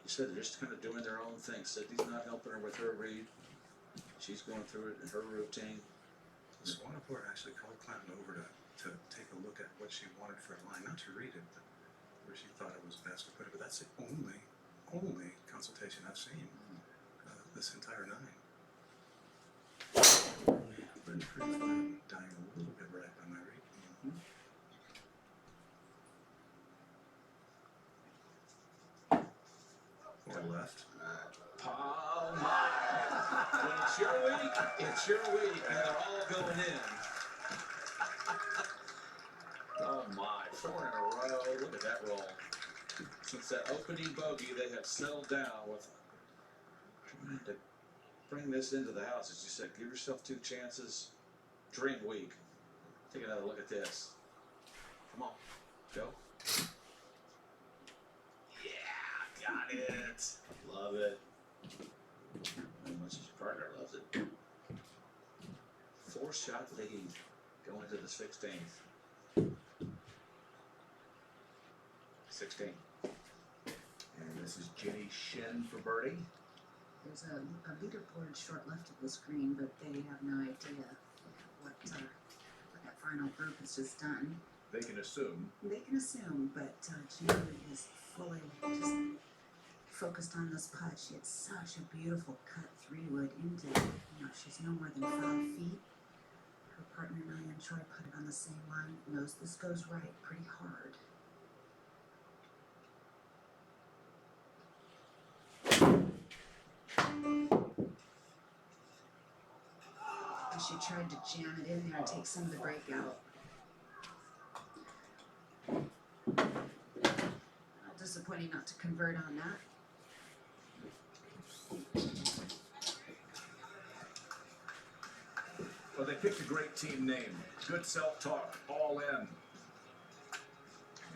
you said they're just kind of doing their own thing. Sydney's not helping her with her read. She's going through it in her routine. Swanepoel actually called Clanton over to take a look at what she wanted for a line, not to read it, but where she thought it was best to put it. But that's the only consultation I've seen this entire nine. Been pretty fun, dying a little bit right by my read. Or left. Oh my! When it's your week, it's your week, and they're all going in. Oh my, 4 in a row. Look at that roll. Since that opening bogey, they have settled down with trying to bring this into the house. As you said, give yourself 2 chances. Dream week. Take another look at this. Come on, go. Yeah, got it. Love it. As much as your partner loves it. 4-shot lead going to the 16th. 16. And this is Jenny Shen for birdie. There's a leaderboard short left of this green, but they have no idea what that final group has just done. They can assume. They can assume, but Gina is fully just focused on this putt. She had such a beautiful cut 3-wood into it. She's no more than 5 feet. Her partner, Million Choi, put it on the same line. Knows this goes right pretty hard. She tried to jam it in there and take some of the break out. Disappointing not to convert on that. Well, they picked a great team name. Good self-talk, all in.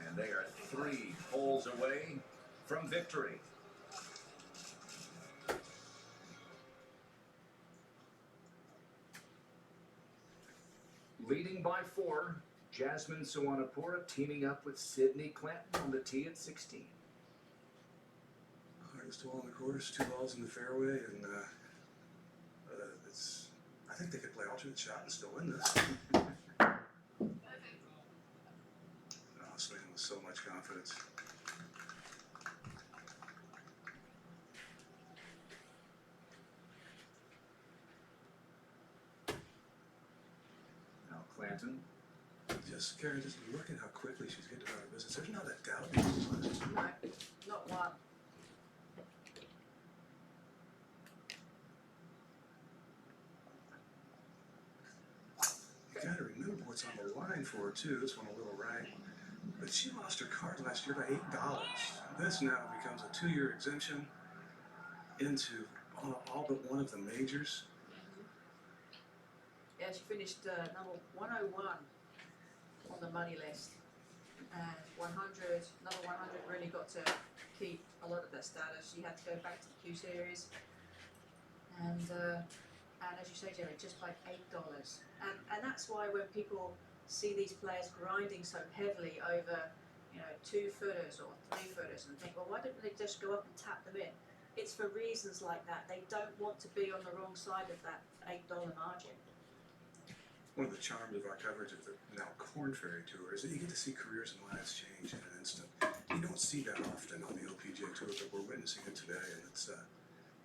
And they are 3 holes away from victory. Leading by 4, Jasmine Suwanapura teaming up with Sydney Clanton on the tee at 16. Hardest hole on the course, 2 balls in the fairway, and I think they could play alternate shot and still win this. Swinging with so much confidence. Clanton. Just, Karen, just look at how quickly she's getting out of business. There's not a doubt. No, not one. You gotta remember what's on the line for her, too. This one a little right. But she lost her card last year by $8. This now becomes a 2-year exemption into all but one of the majors. Yeah, she finished number 101 on the money list, and 100, number 100 really got to keep a lot of that status. She had to go back to the Q Series, and as you say, Jerry, just by $8, and that's why when people see these players grinding so heavily over, 2-footers or 3-footers, and think, well, why don't they just go up and tap them in? It's for reasons like that. They don't want to be on the wrong side of that $8 margin. One of the charms of our coverage of the now Corn Ferry Tour is that you get to see careers and lives change in an instant. You don't see that often on the LPGA Tour, but we're witnessing it today, and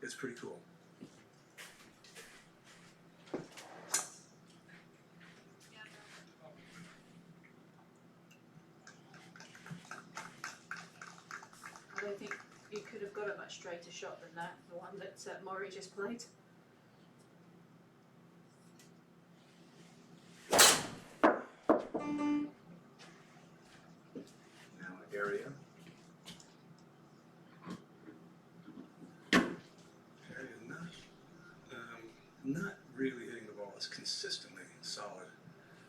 it's pretty cool. I don't think you could have got a much straighter shot than that, the one that Maury just played. Now area. Harry is not really hitting the ball as consistently solid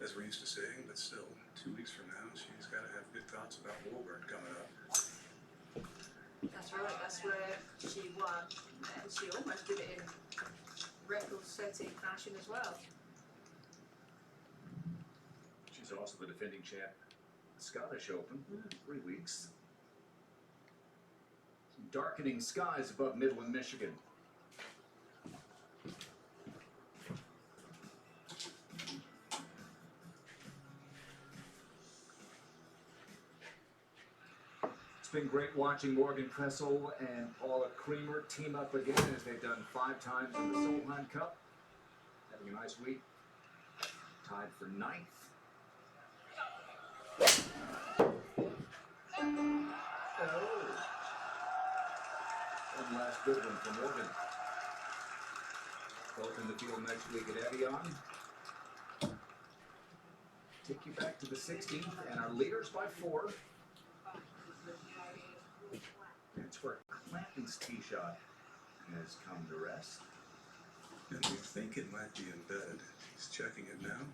as we're used to seeing, but still, 2 weeks from now, she's got to have good thoughts about Woburn coming up. That's right, that's where she won, and she almost did it in record-setting fashion as well. She's also the defending champ, Scottish Open, 3 weeks. darkening skies above Midland, Michigan. It's been great watching Morgan Kressel and Paula Creamer team up again as they've done 5 times in the Solheim Cup. Having a nice week. Tied for 9th. Oh. One last good one for Morgan. Both in the field next week at Evian. Take you back to the 16th and our leaders by 4. That's where Clanton's tee shot has come to rest. And we think it might be embedded. He's checking it now.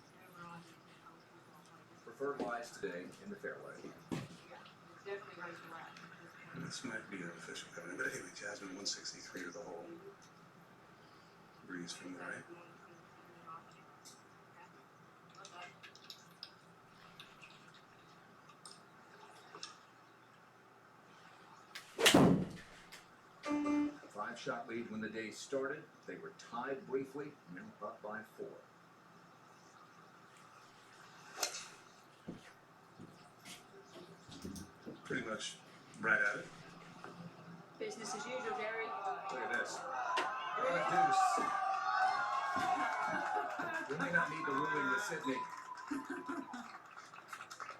Preferred lies today in the fairway. And this might be an official covenant, but anyway, Jasmine 163 to the hole. Breeze from the right. Five-shot lead when the day started. They were tied briefly, now up by 4. Pretty much right at it. Business as usual, Jerry. Look at this. Oh, a deuce. We may not need the ruling with Sydney.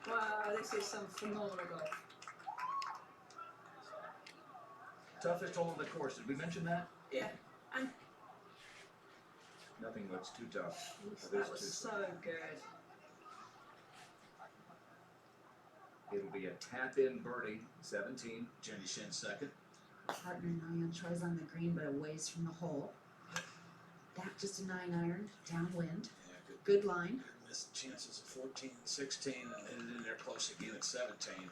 Wow, this is some phenomenal golf. Toughest hole of the course. Did we mention that? Yeah, and Nothing looks too tough. that was so good. It'll be a tap-in birdie, 17. Jenny Shin second. Partner 9 Troy's on the green, but a ways from the hole. That just a 9-iron, downwind. Yeah, Good line. missed chances of 14, 16, and ended in there close again at 17.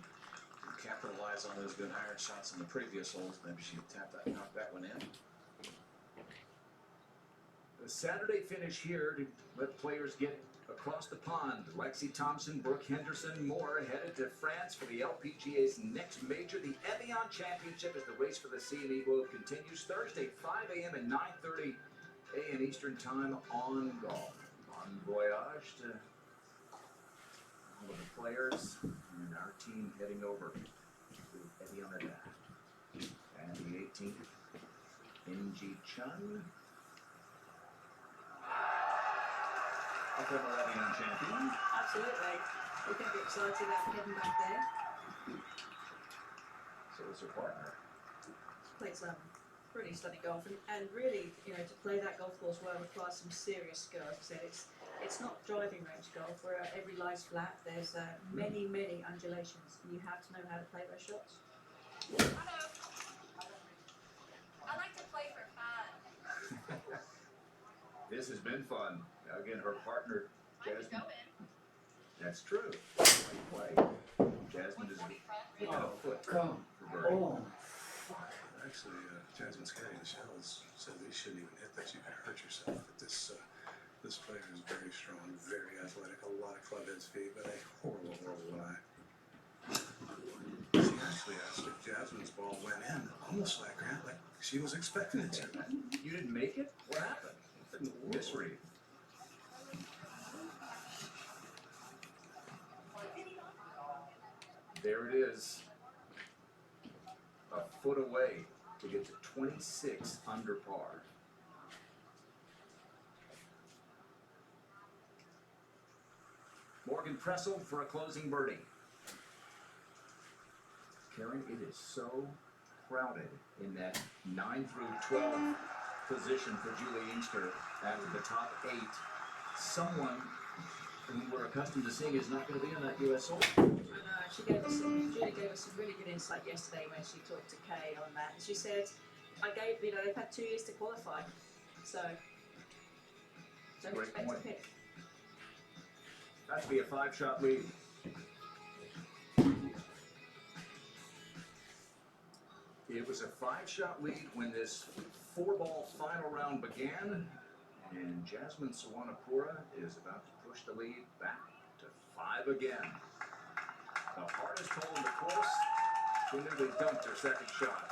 Capitalize on those good iron shots in the previous holes. Maybe she could knock that one in. The Saturday finish here to let players get across the pond. Lexi Thompson, Brooke Henderson, more headed to France for the LPGA's next major. The Evian Championship as the race for the C&E Globe continues Thursday, 5 a.m. and 9:30 a.m. Eastern Time on Golf. Bon voyage to all of the players and our team heading over to Evian and the 18th. NG Chun. Former Evian champion. Absolutely. We can be excited about heading back there. So is her partner. Played some pretty stunning golf, and really, you know, to play that golf course well requires some serious skill. As I said, it's not driving range golf where every lie's flat. There's many undulations, and you have to know how to play those shots. Hello. I like to play for fun. This has been fun. Again, her partner, I could Jasmine. go in. That's true. Play. Jasmine is within a foot for birdie. Oh, fuck. Actually, Jasmine's caddy, Michelle, said you shouldn't even hit that. You can hurt yourself. But this player is very strong, very athletic, a lot of club head speed, but a horrible lie. She actually asked if Jasmine's ball went in, almost like Grant, like she was expecting it to. You didn't make it? What happened? Misread. There it is. A foot away to get to 26 under par. Morgan Pressel for a closing birdie. Karen, it is so crowded in that 9 through 12 position for Julie Inkster after the top 8. Someone who we're accustomed to seeing is not going to be in that U.S. Open. Julie gave us some really good insight yesterday when she talked to Kay on that. And she said, they've had 2 years to qualify. So, don't Great expect point. to pick. That's to be a 5-shot lead. It was a 5-shot lead when this 4-ball final round began, and Jasmine Sawanapura is about to push the lead back to 5 again. The hardest hole in the course, she nearly dumped her second shot.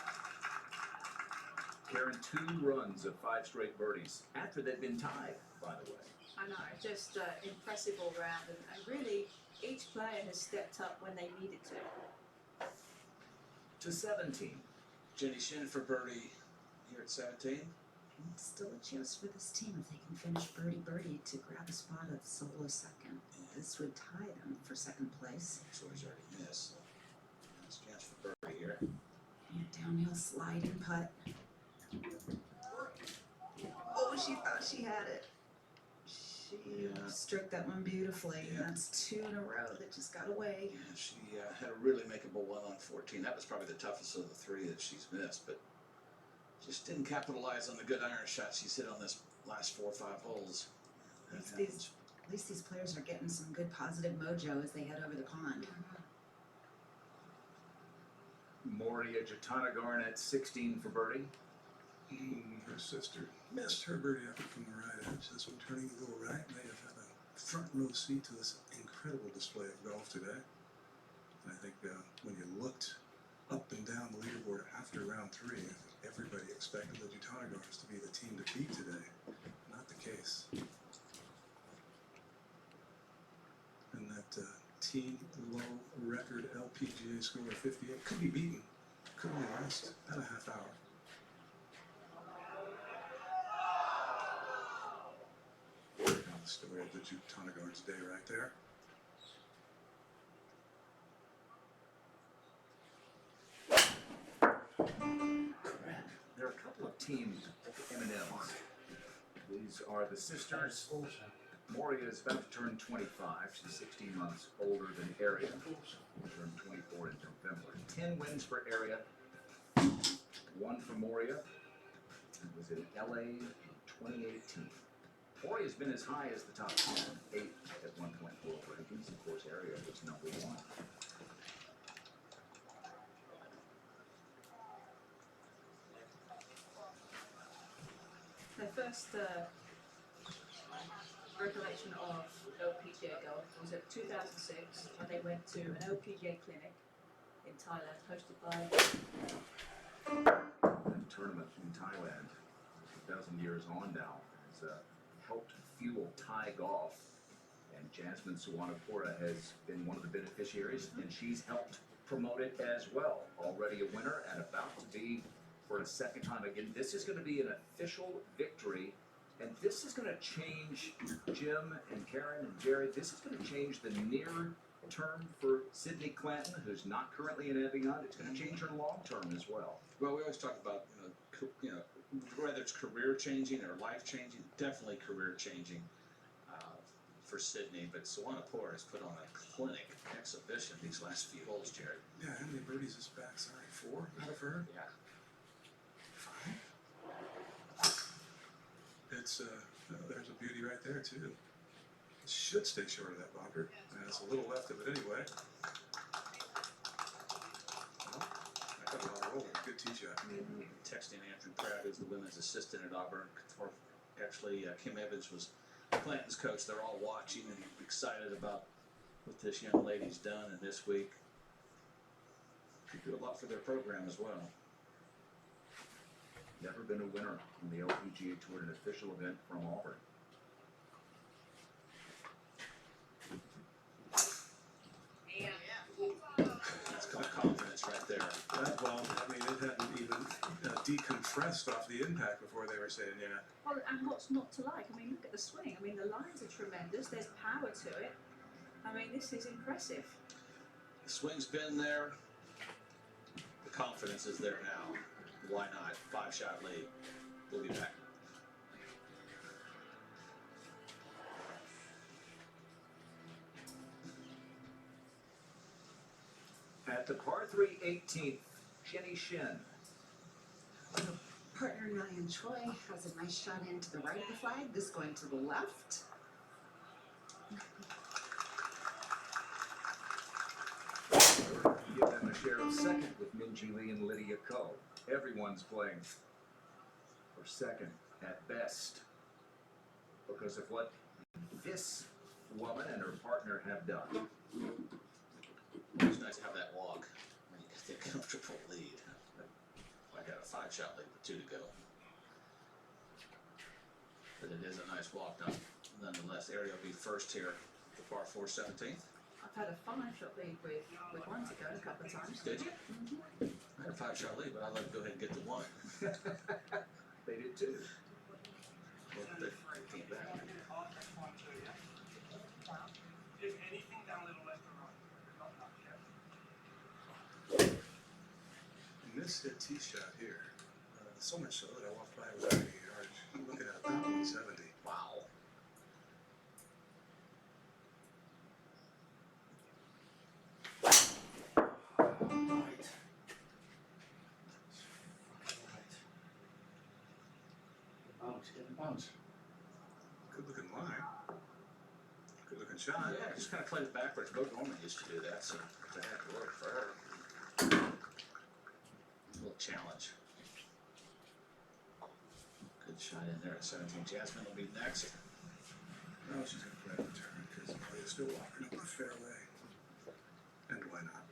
Karen, 2 runs of 5 straight birdies after they'd been tied, by the way. I know, just impressive all round, and really each player has stepped up when they needed to. To 17. Jenny Shin for birdie here at 17. It's still a chance for this team if they can finish birdie to grab a spot of solo second. This would tie them for second place. So he's already missed. So nice chance for birdie here. And a downhill sliding putt. Oh, she thought she had it. She struck that one beautifully. Yeah. That's 2 in a row that just got away. Yeah, she had a really makeable one on 14. That was probably the toughest of the 3 that she's missed, but just didn't capitalize on the good iron shot she's hit on this last 4 or 5 holes. At least these players are getting some good positive mojo as they head over the pond. Moria Jatanagarn at 16 for birdie. Her sister missed her birdie effort from the right edge. This one turning to go right may have had a front row seat to this incredible display of golf today. And I think when you looked up and down the leaderboard after round 3, I think everybody expected the Jatanagarns to be the team to beat today. Not the case. And that team low record LPGA score of 58 could be beaten. Could only last about a half hour. The story of the Jatanagarns day right there. There are a couple of team M&Ms. These are the sisters. Moria is about to turn 25. She's 16 months older than Area. She'll turn 24 in November. 10 wins for Area. 1 for Moria. It was in LA in 2018. Moria's been as high as the top 10, 8 at one point world rankings. Of course, Area was number 1. Their first recollection of LPGA golf was at 2006 when they went to an LPGA clinic in Thailand hosted by. That tournament in Thailand, a dozen years on now, has helped fuel Thai golf. And Jasmine Suwanapura has been one of the beneficiaries, and she's helped promote it as well. Already a winner and about to be for a second time again. This is going to be an official victory, and this is going to change Jim and Karen and Jerry. This is going to change the near term for Sydney Clanton, who's not currently in Evian. It's going to change her long term as well. Well, we always talk about whether it's career changing or life changing. Definitely career changing for Sydney. But Suwanapura has put on a clinic exhibition these last few holes, Jerry. Yeah, how many birdies is back? Sorry, 4 out of her? Yeah. 5? It's, there's a beauty right there, too. Should stay short of that bunker. It's a little left of it anyway. Well, I got a lot of roll. Good tee shot. Texting Andrew Pratt, who's the women's assistant at Auburn. Actually, Kim Evans was Clanton's coach. They're all watching and excited about what this young lady's done. And this week, could do a lot for their program as well. Never been a winner on the LPGA Tour, an official event from Auburn. That's called confidence right there. Well, I mean, it hadn't even decompressed off the impact before they were saying, yeah. Well, and what's not to like? I mean, look at the swing. I mean, the lines are tremendous. There's power to it. I mean, this is impressive. The swing's been there. The confidence is there now. Why not? 5-shot lead. We'll be back. At the par 3 18th, Jenny Shin. Partner Ryan Choi has a nice shot into the right of the flag. This going to the left. Give them a share of second with Minji Lee and Lydia Ko. Everyone's playing for second at best because of what this woman and her partner have done. It's nice to have that walk when you get that comfortable lead. Like got a 5-shot lead with 2 to go. But it is a nice walk down. Nonetheless, Ariel will be first here, the par 4 17th. I've had a 5-shot lead with 1 to go a couple of times. Did you? I had a 5-shot lead, but I let him go ahead and get the 1. They did too. Well, they came back. If anything, down a little left or right. Not enough, yeah. And this hit tee shot here, so much so that I walked by it was 80 yards. I'm looking at about 170. Wow. Right. Get the bounce. Good looking line. Good looking shot. Yeah, just kind of played it backwards. Bo Gorman used to do that, so that had to work for her. A little challenge. Good shot in there at 17. Jasmine will be next. No, she's going to play the turn because Maria's still walking up the fairway. And why not?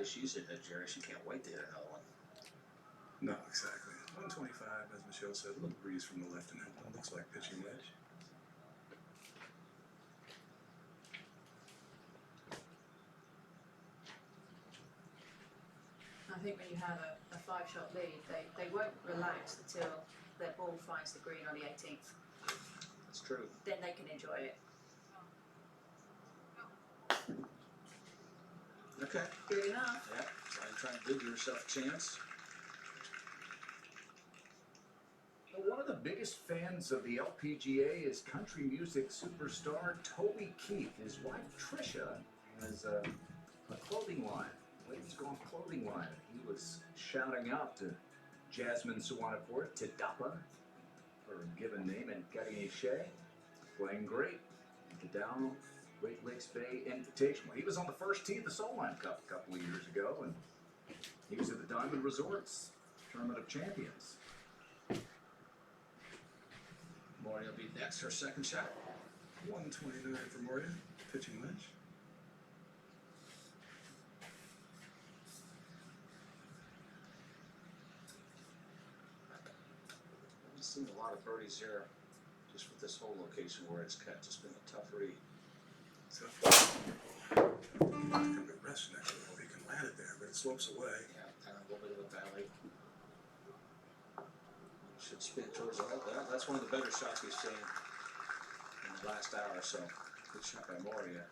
As she's in that, Jerry, she can't wait to hit another one. No, exactly. 125, as Michelle said, a little breeze from the left, and it looks like pitching wedge. I think when you have a 5-shot lead, they won't relax until their ball finds the green on the 18th. That's true. Then they can enjoy it. Okay. Good enough. Yeah. Try and give yourself a chance. Well, one of the biggest fans of the LPGA is country music superstar Toby Keith. His wife Trisha has a clothing line, Ladies Golf clothing line. He was shouting out to Jasmine Suwanaport, Tidapa, her given name, and Getty Shea, playing great at the Down Great Lakes Bay Invitational. He was on the first tee of the Solheim Cup a couple of years ago, and he was at the Diamond Resorts Tournament of Champions. Moria will be next, her second shot. 129 for Moria, pitching wedge. I've seen a lot of birdies here just with this whole location where it's cut. Just been a tough read. So, come to rest next to it. He can land it there, but it slopes away. Yeah, kind of a little bit of a valley. Should spin towards the hole. That's one of the better shots we've seen in the last hour or so. Good shot by Moria.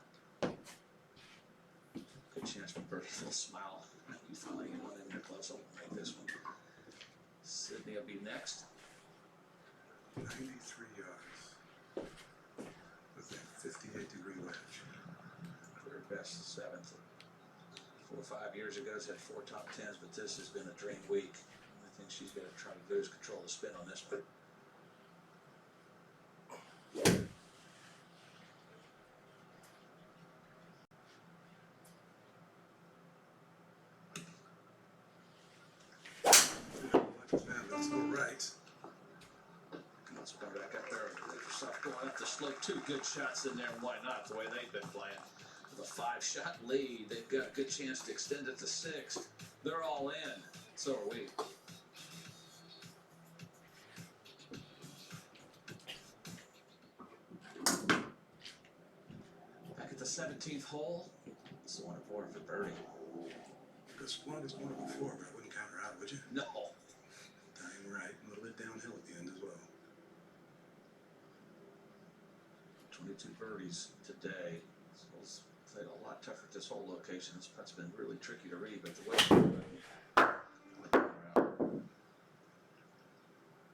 Good chance for birdie. Little smile. You finally get one in there close. I'll make this one. Sydney will be next. 93 yards with a 58-degree wedge. Career best 7th. 4 or 5 years ago, has had 4 top 10s, but this has been a dream week. I think she's going to try to lose control of the spin on this one. Let's go right. Let's go back up there. Get yourself going up the slope. 2 good shots in there. Why not? The way they've been playing. With a 5-shot lead, they've got a good chance to extend it to 6. They're all in. So are we. Back at the 17th hole. It's the one aboard for birdie. This one is one before, but I wouldn't count her out, would you? No. Dying right. A little bit downhill at the end as well. 22 birdies today. So it's played a lot tougher at this whole location. This putt's been really tricky to read, but the way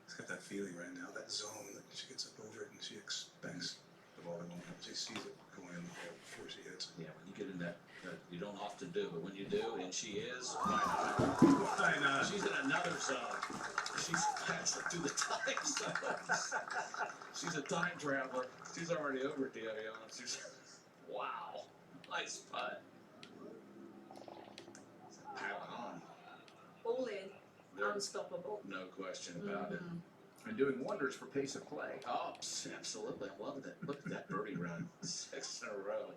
It's got that feeling right now, that zone that she gets up over it and she expects the ball to go in. She sees it going in the hole before she hits it. yeah, when you get in that you don't often do, but when you do, and she is, why Why not? not? She's in another zone. She's passing through the time zones. She's a time traveler. She's already over Davion. She's wow, nice putt. Piling on. All in, There- unstoppable. No question about it. and doing wonders for pace of play. Oh, absolutely. I'm loving it. Look at that birdie run. 6 in a row.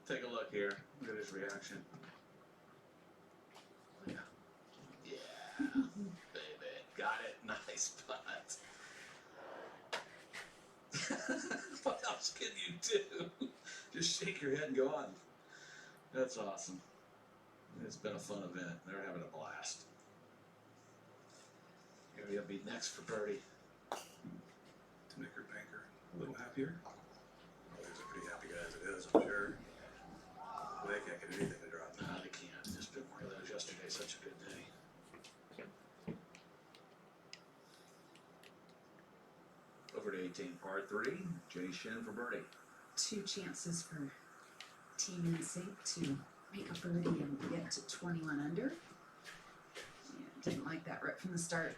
Take a look here. Look at his reaction. Yeah. Yeah. Baby. Got it. Nice putt. What else can you do? Just shake your head and go on. That's awesome. It's been a fun event. They're having a blast. Here he'll be next for birdie. To make her banker a little happier. Well, he's a pretty happy guy as it is, I'm sure. But they can't get anything to drop. No, they can't. It's been one of those yesterday. Such a good day. Over to 18, par 3. Jenny Shin for birdie. 2 chances for Team NSYNC to make a birdie and get to 21 under. Yeah, didn't like that right from the start.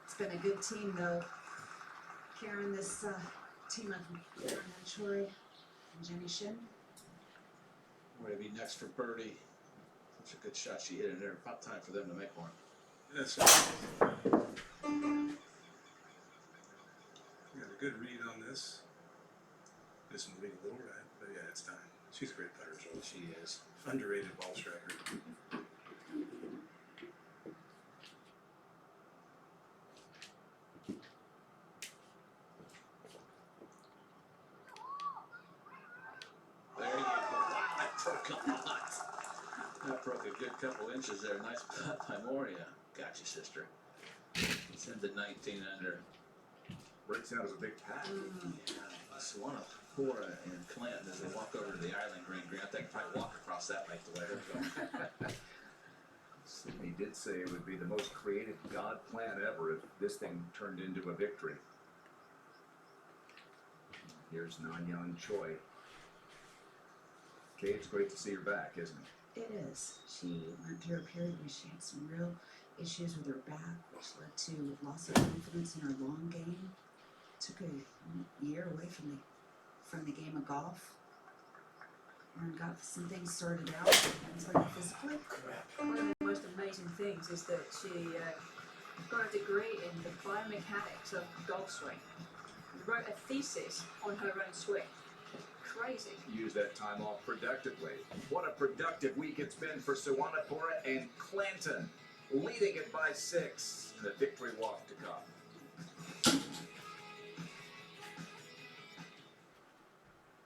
It's been a good team though. Karen, this team of Karen and Troy and Jenny Shin. We're going to be next for birdie. Such a good shot she hit in there. About time for them to make one. Yes, we got a good read on this. This moving a little red, but yeah, it's time. She's a great putter, Joel. She is. Underrated ball striker. There you go. Wow, that broke a lot. That broke a good couple inches there. Nice putt by Moria. Gotcha, sister. It's into 19 under. Breaks out as a big pack. Yeah, Swana, Cora, and Clinton as they walk over to the island green. I think probably walk across that lake the way they're going. Sydney did say it would be the most creative God plan ever if this thing turned into a victory. Here's Nanyan Choi. Kay, it's great to see her back, isn't it? It is. She went through a period where she had some real issues with her back, which led to loss of confidence in her long game. Took a year away from the game of golf and got some things sorted out mentally and physically. One of the most amazing things is that she got a degree in the biomechanics of golf swing. Wrote a thesis on her own swing. Crazy. Use that time off productively. What a productive week it's been for Suwanapura and Clanton, leading it by 6 in the victory walk to come.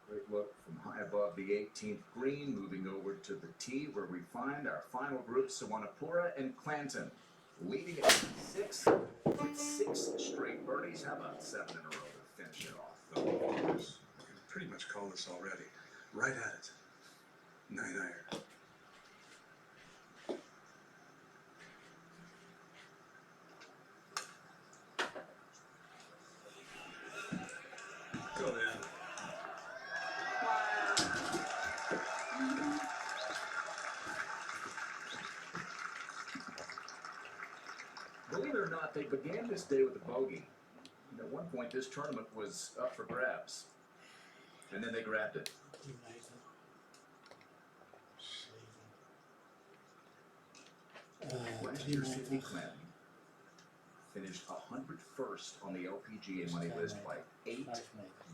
Great look from high above the 18th green, moving over to the tee where we find our final group, Suwanapura and Clanton, leading it by 6 with 6 straight birdies. How about 7 in a row to finish it off? The Warriors can pretty much call this already. Right at it. 9 iron. Go in. Believe it or not, they began this day with a bogey. And at one point, this tournament was up for grabs. And then they grabbed it. Last year, Sydney Clanton finished 101st on the LPGA money list by $8.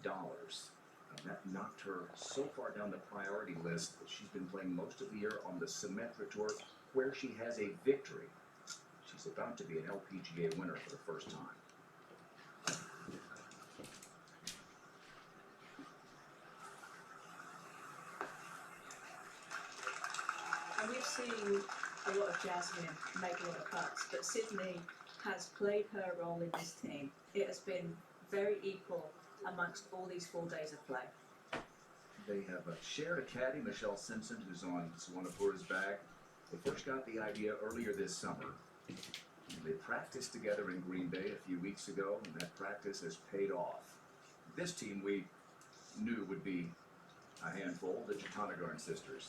And that knocked her so far down the priority list that she's been playing most of the year on the Symetra Tour, where she has a victory. She's about to be an LPGA winner for the first time. And we've seen a lot of Jasmine make a lot of cuts, but Sydney has played her role in this team. It has been very equal amongst all these 4 days of play. They have shared a caddy, Michelle Simpson, who's on Suwanapura's bag. They first got the idea earlier this summer. They practiced together in Green Bay a few weeks ago, and that practice has paid off. This team we knew would be a handful, the Jatanagarn sisters.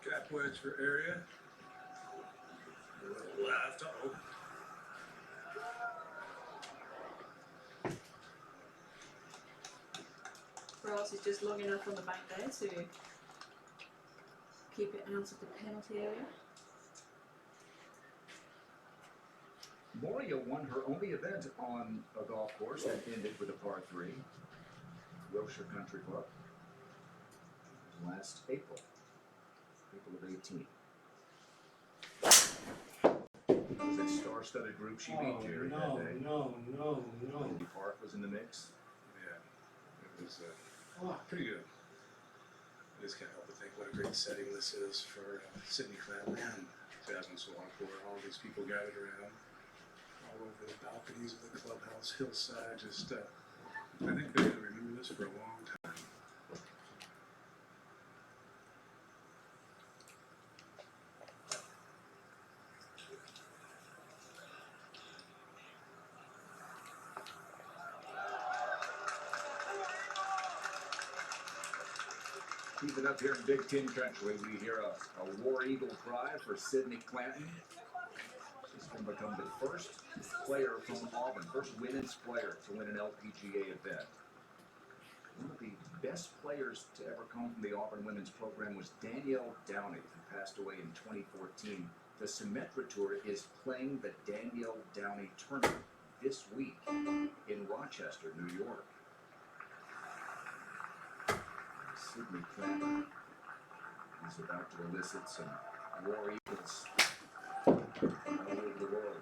Gap wedge for area. A little left. Uh-oh. Baas is just long enough on the back there to keep it out of the penalty area. Moria won her only event on a golf course that ended with a par 3. Wilshire Country Club. Last April of 18. It was a star-studded group she beat Jerry that day. no. Lindy Park was in the mix. Yeah, it was pretty good. I just can't help but think what a great setting this is for Sydney Clanton and Jasmine Swanpour. All these people gathered around, all over the balconies of the clubhouse hillside. Just, I think they're going to remember this for a long time. Even up here in Big Ten country, we hear a war eagle cry for Sydney Clanton. She's going to become the first player from Auburn, first women's player to win an LPGA event. One of the best players to ever come from the Auburn women's program was Danielle Downey, who passed away in 2014. The Symetra Tour is playing the Danielle Downey tournament this week in Rochester, New York. Sydney Clanton is about to elicit some war eagles all over the world.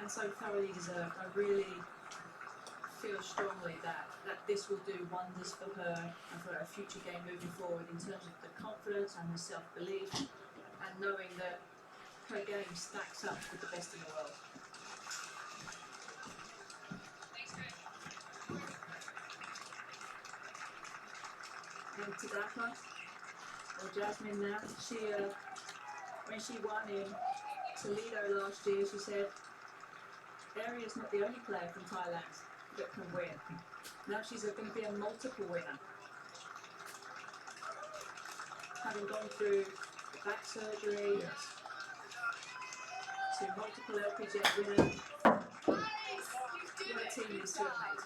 And so thoroughly deserved. I really feel strongly that this will do wonders for her and for her future game moving forward in terms of the confidence and the self-belief and knowing that her game stacks up with the best in the world. And Tadaka, or Jasmine now, she when she won in Toledo last year, she said, Aria's not the only player from Thailand that can win. Now she's going to be a multiple winner. Having gone through back surgery, Yes. to multiple LPGA winner, what a team needs to have made.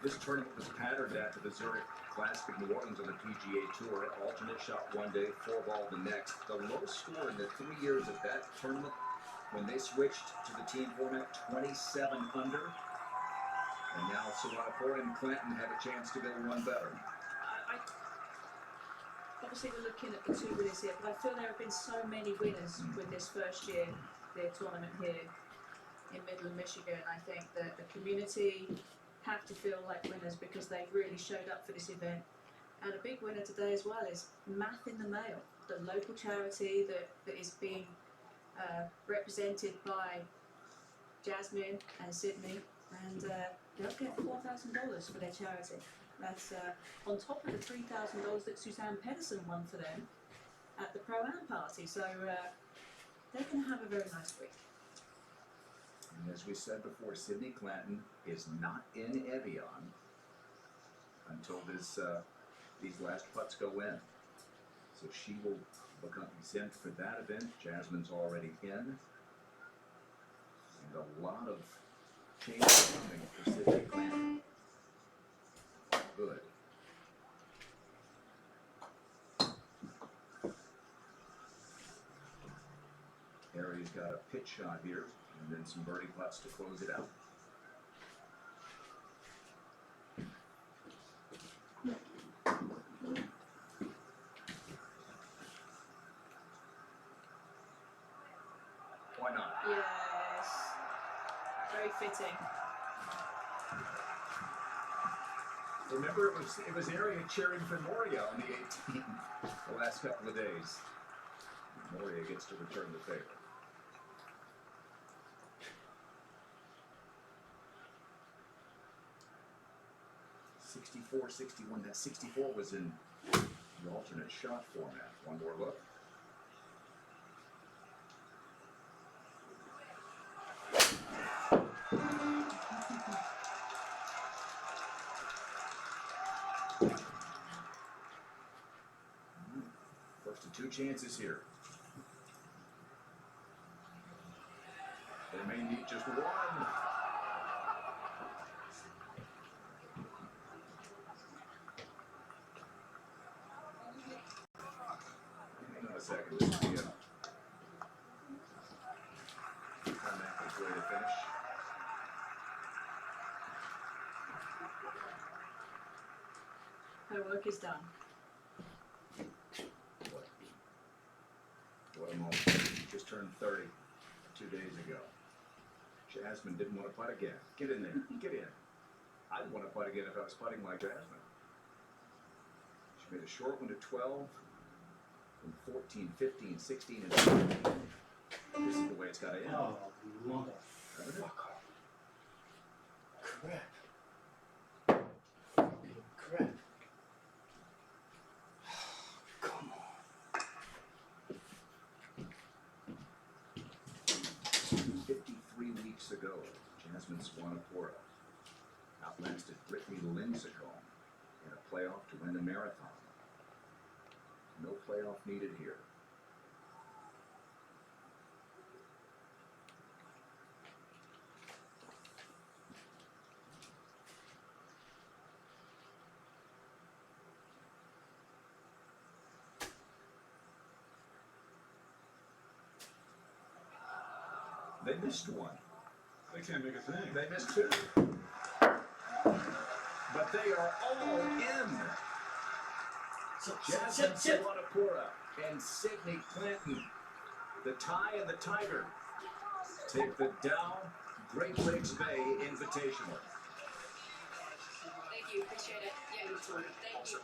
This tournament was patterned after the Zurich Classic in New Orleans on the PGA Tour. Alternate shot one day, 4-ball the next. The lowest score in the 3 years of that tournament, when they switched to the team format, 27 under. And now Swanpour and Clanton have a chance to go one better. Obviously we're looking at the two winners here, but I feel there have been so many winners with this first year, the tournament here in Midland, Michigan. I think that the community have to feel like winners because they really showed up for this event. And a big winner today as well is Math in the Mail, the local charity that is being represented by Jasmine and Sydney, and they'll get $4,000 for their charity. That's on top of the $3,000 that Suzanne Pedersen won for them at the Pro-Am party. So they're going to have a very nice week. And as we said before, Sydney Clanton is not in Evian until these last putts go in. So she will become exempt for that event. Jasmine's already in. And a lot of changes coming for Sydney Clanton. Good. Harry's got a pitch shot here, and then some birdie putts to close it out. Why not? Yes, very fitting. Remember, it was Area cheering for Moria on the 18th the last couple of days. Moria gets to return the favor. .64-61. That 64 was in the alternate shot format. One more look. First of two chances here. They may need just one. Hang on a second. This will be a climactic way to finish. Her work is done. What a moment. Just turned 30 2 days ago. Jasmine didn't want to putt again. Get in there. Get in. I'd want to putt again if I was putting like Jasmine. She made a short one to 12, and 14, 15, 16, and 17. This is the way it's got to end. Oh, mother. Haven't it? Crap. Crap. Come on. 53 weeks ago, Jasmine Swanapora outlasted Brittany Lincecum in a playoff to win the marathon. No playoff needed here. They missed one. They can't make a thing. They missed two. But they are all in. Jasmine Swanapora and Sydney Clinton, the tie and the tiger, take the Dow Great Lakes Bay Invitational. Thank you, appreciate it. Yeah, thank you.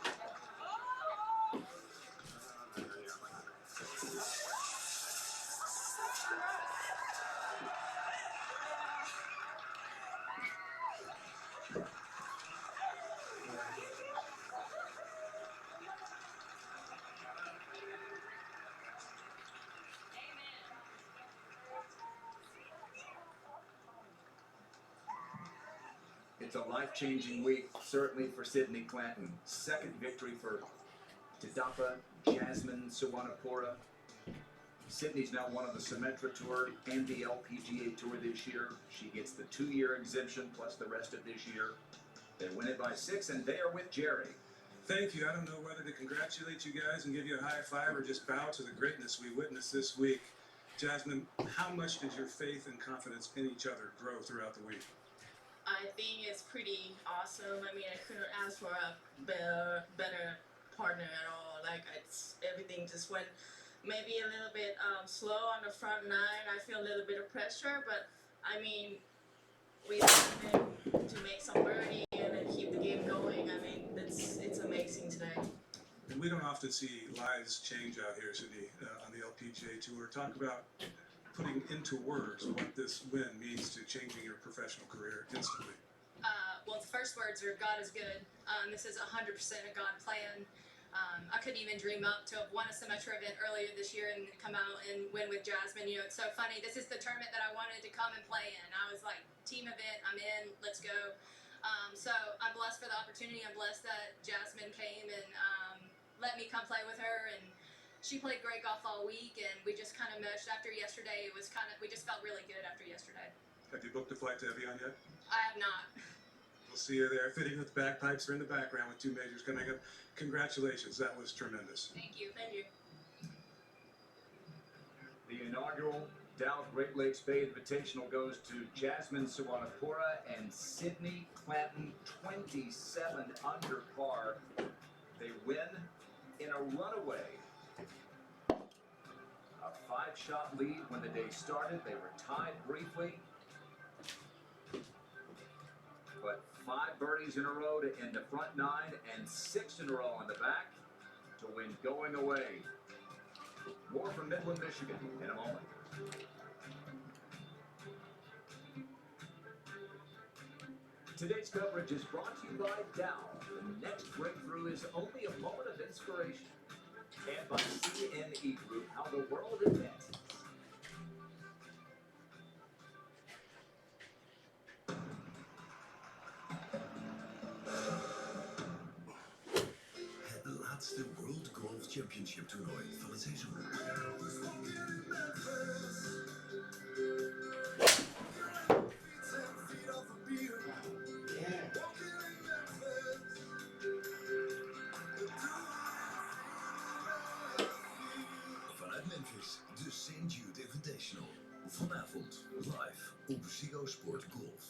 It's a life-changing week, certainly for Sydney Clinton. Second victory for Tadapa Jasmine Swanapora. Sydney's now won on the Symetra Tour and the LPGA Tour this year. She gets the 2-year exemption plus the rest of this year. They win it by 6, and they are with Jerry. Thank you. I don't know whether to congratulate you guys and give you a high five or just bow to the greatness we witnessed this week. Jasmine, how much did your faith and confidence in each other grow throughout the week? I think it's pretty awesome. I mean, I couldn't ask for a better partner at all. Like, everything just went maybe a little bit slow on the front 9. I feel a little bit of pressure, but I mean, we happened to make some birdie and then keep the game going. I mean, it's amazing today. And we don't often see lives change out here, Sydney, on the LPGA Tour. Talk about putting into words what this win means to changing your professional career instantly. Well, the first words are God is good. This is 100% a God plan. I couldn't even dream up to have won a Symetra event earlier this year and come out and win with Jasmine. You know, it's so funny. This is the tournament that I wanted to come and play in. I was like, team event, I'm in, let's go. So I'm blessed for the opportunity. I'm blessed that Jasmine came and let me come play with her. And she played great golf all week, and we just kind of meshed after yesterday. It was we just felt really good after yesterday. Have you booked a flight to Evian yet? I have not. We'll see you there. Fitting with bagpipes are in the background with 2 majors coming up. Congratulations. That was tremendous. Thank you. Thank you. The inaugural Dow Great Lakes Bay Invitational goes to Jasmine Swanapora and Sydney Clinton, 27 under par. They win in a runaway. A 5-shot lead when the day started. They were tied briefly. But 5 birdies in a row to end the front 9 and 6 in a row on the back to win going away. More from Midland, Michigan in a moment. Today's coverage is brought to you by Dow. The next breakthrough is only a moment of inspiration. And by CNE Group, how the world advances. laatste World Golf Championship toernooi van het seizoen. Vanuit Memphis, de St. Jude Invitational. Vanavond live op Ziggo Sport Golf.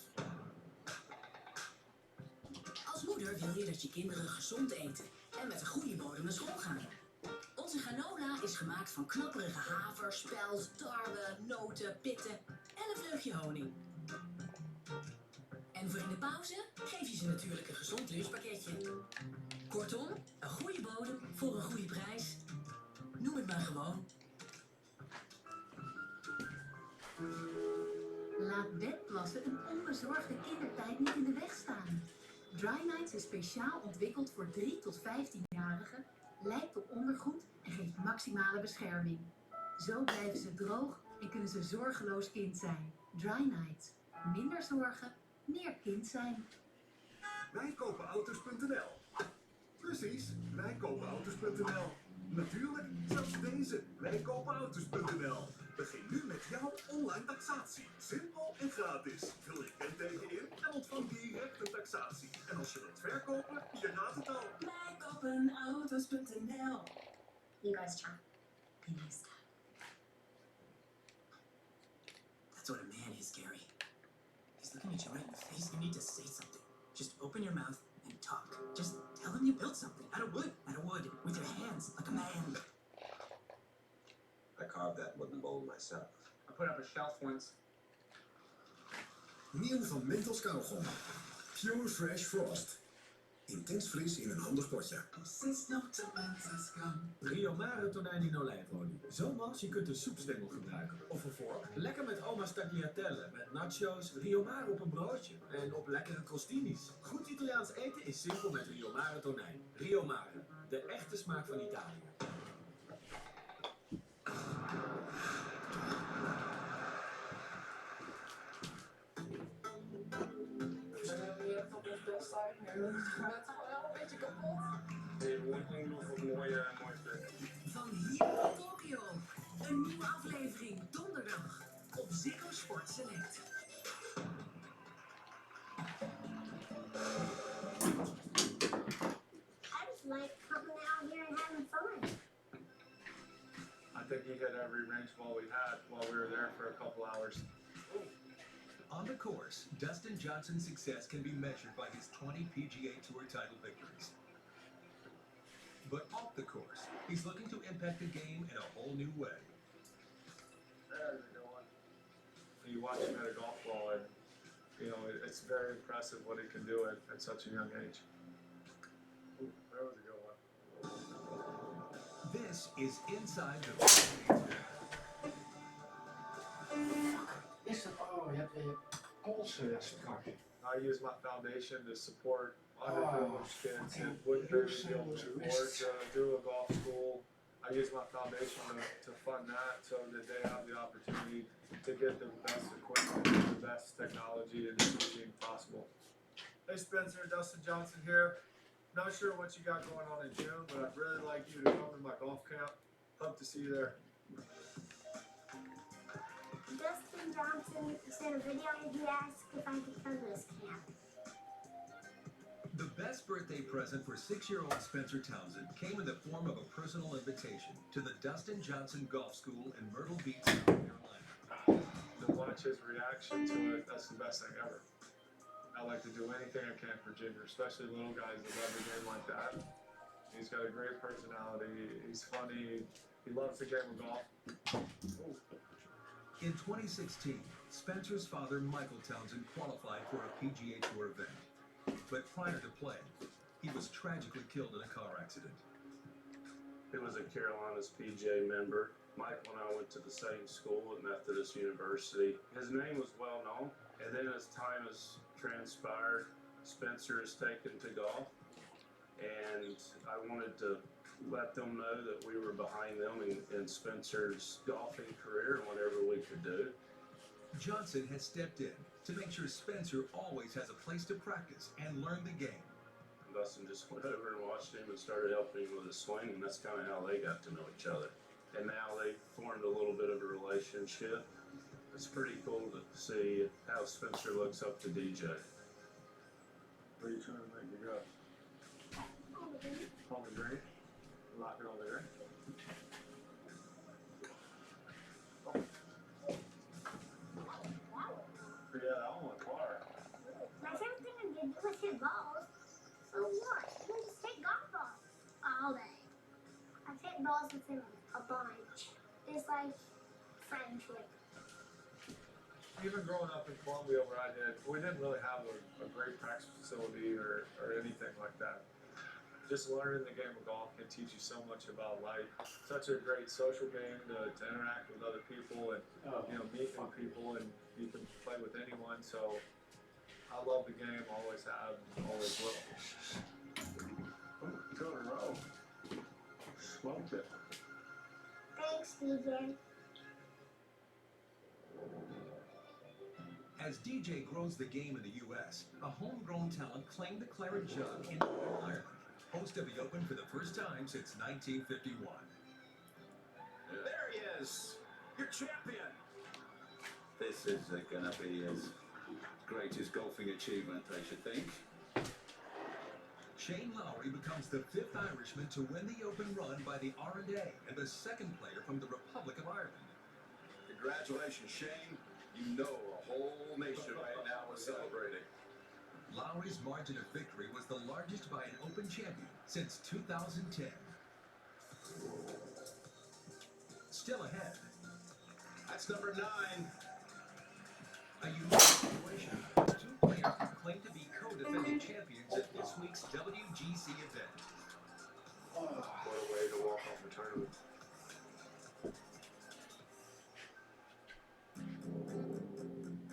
Als moeder wil je dat je kinderen gezond eten en met een goede bodem naar school gaan. Onze granola is gemaakt van knapperige haver, spelt, tarwe, noten, pitten en een vleugje honing. En voor in de pauze geef je ze natuurlijk een gezond lunchpakketje. Kortom, een goede bodem voor een goede prijs. Noem het maar gewoon. Laat bedplassen een onbezorgde kindertijd niet in de weg staan. Dry Nights is speciaal ontwikkeld voor 3 tot 15-jarigen, lijkt op ondergoed en geeft maximale bescherming. Zo blijven ze droog en kunnen ze zorgeloos kind zijn. Dry Nights. Minder zorgen, meer kind zijn. Wijkopenauto's.nl. Precies, wijkopenauto's.nl. Natuurlijk, zelfs deze, wijkopenauto's.nl. Begin nu met jouw online taxatie. Simpel en gratis. Vul je kenteken in en ontvang direct een taxatie. En als je wilt verkopen, je raadt het al. Wijkopenauto's.nl. You guys try. That's what a man is, Gary. He's looking at you right in the face. You need to say something. Just open your mouth and talk. Just tell him you built something out of wood. Out of wood. With your hands, like a man. I carved that wooden bowl myself. I put up a shelf once. Nieuw van Mentos kauwgom. Pure Fresh Frost. Intens fris in een handig potje. Rio Mare tonijn in olijfolie. Zo mals, je kunt een soepstengel gebruiken. Of een vork. Lekker met oma's tagliatelle. Met nachos, Rio Mare op een broodje. En op lekkere crostinis. Goed Italiaans eten is simpel met Rio Mare tonijn. Rio Mare. De echte smaak van Italië. Van hier tot Tokio. Een nieuwe aflevering donderdag op Ziggo Sport Select. I just like coming out here and having fun. I think he hit every range ball we had while we were there for a couple hours. On the course, Dustin Johnson's success can be measured by his 20 PGA Tour title victories. But off the course, he's looking to impact the game in a whole new way. There's a good one. You watch him at a golf ball, and it's very impressive what he can do at such a young age. Ooh, that was a good one. This is Inside the Is dat, oh, je hebt weer polsen strak. I use my foundation to support underprivileged kids that wouldn't be able to afford to do a golf school. I use my foundation to fund that so that they have the opportunity to get the best equipment, the best technology and teaching possible. Hey Spencer, Dustin Johnson here. Not sure what you got going on in June, but I'd really like you to come to my golf camp. Hope to see you there. Dustin Johnson sent a video and he asked if I could come to his camp. The best birthday present for 6-year-old Spencer Townsend came in the form of a personal invitation to the Dustin Johnson Golf School in Myrtle Beach, South Carolina. To watch his reaction to it, that's the best thing ever. I like to do anything I can for Junior, especially little guys that love the game like that. He's got a great personality, he's funny, he loves the game of golf. Ooh. In 2016, Spencer's father, Michael Townsend, qualified for a PGA Tour event. But prior to playing, he was tragically killed in a car accident. He was a Carolinas PGA member. Michael and I went to the same school at Methodist University. His name was well known, and then as time has transpired, Spencer has taken to golf, and I wanted to let them know that we were behind them in Spencer's golfing career and whatever we could do. Johnson has stepped in to make sure Spencer always has a place to practice and learn the game. Dustin just went over and watched him and started helping him with his swing, and that's kind of how they got to know each other. And now they've formed a little bit of a relationship. It's pretty cool to see how Spencer looks up to DJ. What are you trying to make me go? On the green? Lock it on the green? Yeah, that one went far. My favorite thing to do is hit balls. So what? You can just hit golf balls all day. I've hit balls with him a bunch. It's like friendship. Even growing up in Columbia where I did, we didn't really have a great practice facility or anything like that. Just learning the game of golf can teach you so much about life. Such a great social game to interact with other people and meet new people, and you can play with anyone. So I love the game, always have, always will. Two in a row. Smoked it. Thanks, DJ. As DJ grows the game in the U.S., a homegrown talent claimed the Claret Jug in Northern Ireland, host of the Open for the first time since 1951. There he is, your champion. This is going to be his greatest golfing achievement, I should think. Shane Lowry becomes the fifth Irishman to win the Open run by the R&A and the second player from the Republic of Ireland. Congratulations, Shane. You know a whole nation right now is celebrating. Lowry's margin of victory was the largest by an Open champion since 2010. Still ahead. That's number 9. A unique situation. Two players can claim to be co-defending champions at this week's WGC event. What a way to walk off the tournament.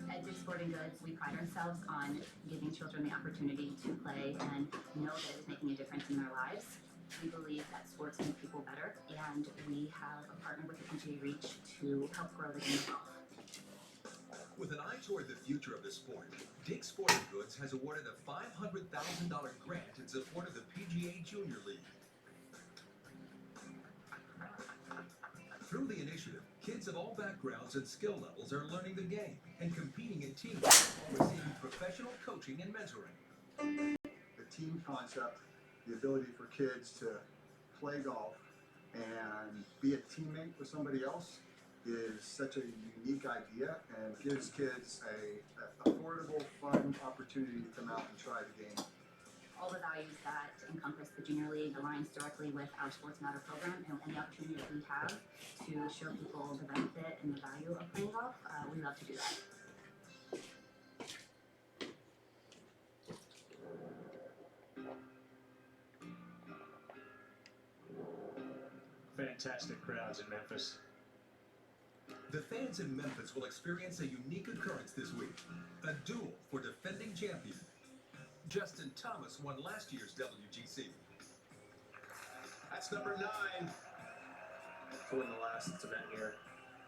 At Dick's Sporting Goods, we pride ourselves on giving children the opportunity to play and know that it's making a difference in their lives. We believe that sports make people better, and we have a partner with the PGA Reach to help grow the game of golf. With an eye toward the future of the sport, Dick's Sporting Goods has awarded a $500,000 grant in support of the PGA Junior League. Through the initiative, kids of all backgrounds and skill levels are learning the game and competing in teams while receiving professional coaching and mentoring. The team concept, the ability for kids to play golf and be a teammate with somebody else is such a unique idea and gives kids a affordable, fun opportunity to come out and try the game. All the values that encompass the Junior League aligns directly with our Sports Matter program, and any opportunity that we have to show people the benefit and the value of playing golf, we love to do that. Fantastic crowds in Memphis. The fans in Memphis will experience a unique occurrence this week, a duel for defending champion. Justin Thomas won last year's WGC. That's number 9. To win the last event here.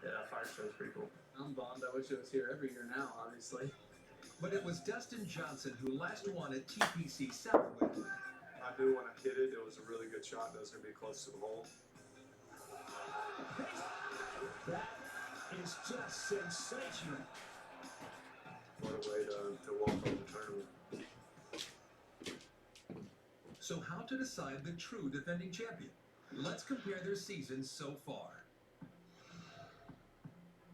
Yeah, Firestone is pretty cool. I'm bummed. I wish it was here every year now, obviously. But it was Dustin Johnson who last won at TPC Southwick. I knew when I hit it, it was a really good shot. That was going to be close to the hole. That is just sensational. What a way to walk off the tournament. So how to decide the true defending champion? Let's compare their seasons so far.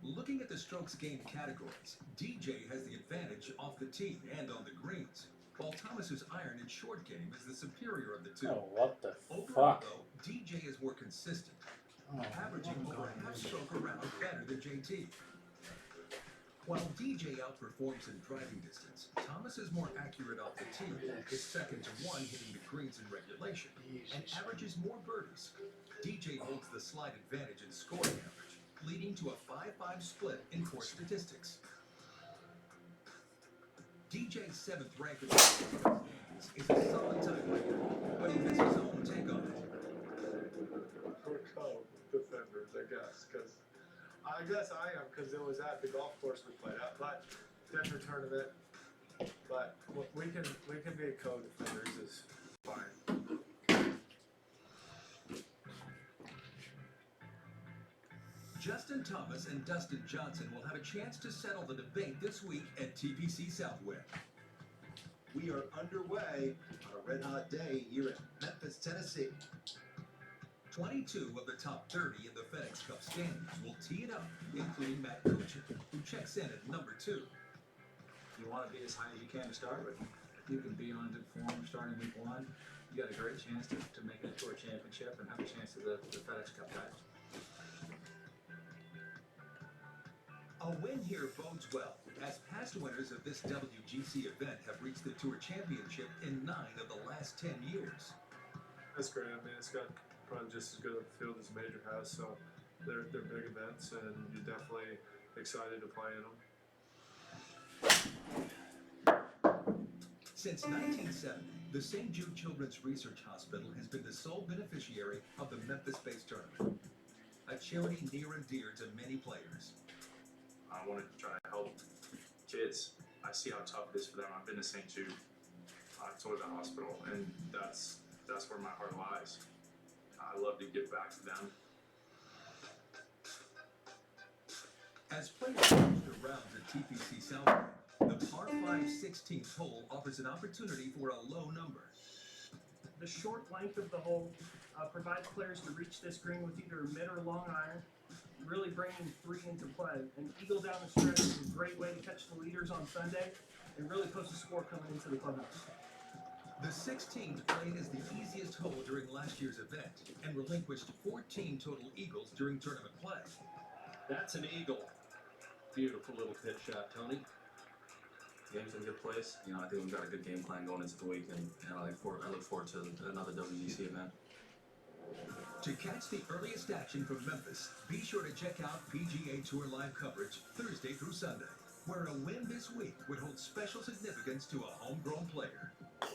Looking at the strokes gained categories, DJ has the advantage off the tee and on the greens, while Thomas's iron and short game is the superior of the two. Oh, what the Overall, fuck? though, DJ is more consistent, Oh, averaging over a half stroke around better than JT. While DJ outperforms in driving distance, Thomas is more accurate off the tee, is second to one hitting the greens in regulation, and averages more birdies. DJ holds the slight advantage in scoring average, leading to a 5-5 split in course statistics. DJ's 7th rank of the is a solid tiebreaker, but he has his own take on it. We're co-defenders, I guess, because I guess I am, because it was at the golf course we played at, but different tournament. But we can be co-defenders. Justin Thomas and Dustin Johnson will have a chance to settle the debate this week at TPC Southwick. We are underway on a red-hot day here in Memphis, Tennessee. 22 of the top 30 in the FedEx Cup standings will tee it up, including Matt Kuchar, who checks in at number 2. You want to be as high as you can to start with. If you can be on good form starting week 1, you got a great chance to make it to a championship and have a chance at the FedEx Cup title. A win here bodes well, as past winners of this WGC event have reached the Tour Championship in 9 of the last 10 years. That's great. I mean, it's got probably just as good of a field as Major has, so they're big events, and you're definitely excited to play in them. Since 1970, the St. Jude Children's Research Hospital has been the sole beneficiary of the Memphis-based tournament, a charity near and dear to many players. I wanted to try to help kids. I see how tough it is for them. I've been to St. Jude. I've toured the hospital, and that's where my heart lies. I love to give back to them. As players finish their rounds at TPC Southwick, the par 5 16th hole offers an opportunity for a low number. The short length of the hole provides players to reach this green with either a mid or long iron, really bringing 3 into play. An eagle down the stretch is a great way to catch the leaders on Sunday and really post a score coming into the clubhouse. The 16th played as the easiest hole during last year's event and relinquished 14 total eagles during tournament play. That's an eagle. Beautiful little pitch shot, Tony. Game's in a good place. You know, I think we've got a good game plan going into the week, and I look forward to another WGC event. To catch the earliest action from Memphis, be sure to check out PGA Tour live coverage Thursday through Sunday, where a win this week would hold special significance to a homegrown player. Hey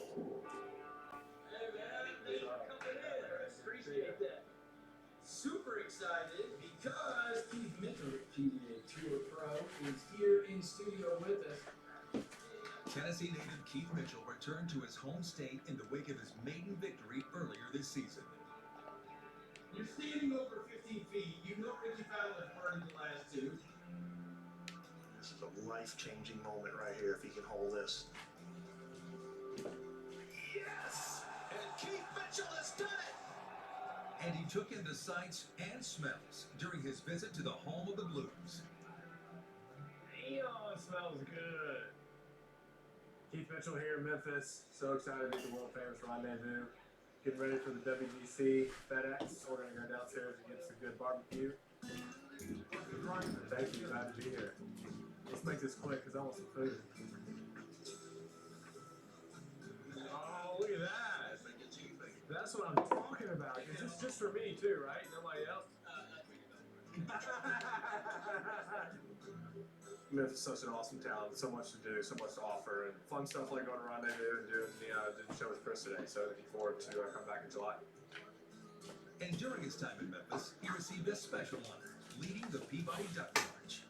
man, thanks for coming in. Appreciate that. Super excited because Keith Mitchell, PGA Tour Pro, is here in studio with us. Tennessee native Keith Mitchell returned to his home state in the wake of his maiden victory earlier this season. You're standing over 15 feet. You know Ricky Fowler has birdied the last 2. This is a life-changing moment right here if he can hold this. Yes! And Keith Mitchell has done it! And he took in the sights and smells during his visit to the home of the Blues. It smells good. Keith Mitchell here in Memphis. So excited to meet the world famous Rendezvous. Getting ready for the WGC FedEx. We're going to go downstairs and get some good barbecue. Thank you. Glad to be here. Let's make this quick because I want some food. Oh, look at that. That's what I'm talking about. It's just for me too, right? Nobody else? Memphis is such an awesome town. So much to do, so much to offer, and fun stuff like going to Rendezvous and doing the show with Chris today. So looking forward to come back in July. And during his time in Memphis, he received a special honor, leading the Peabody Duck March.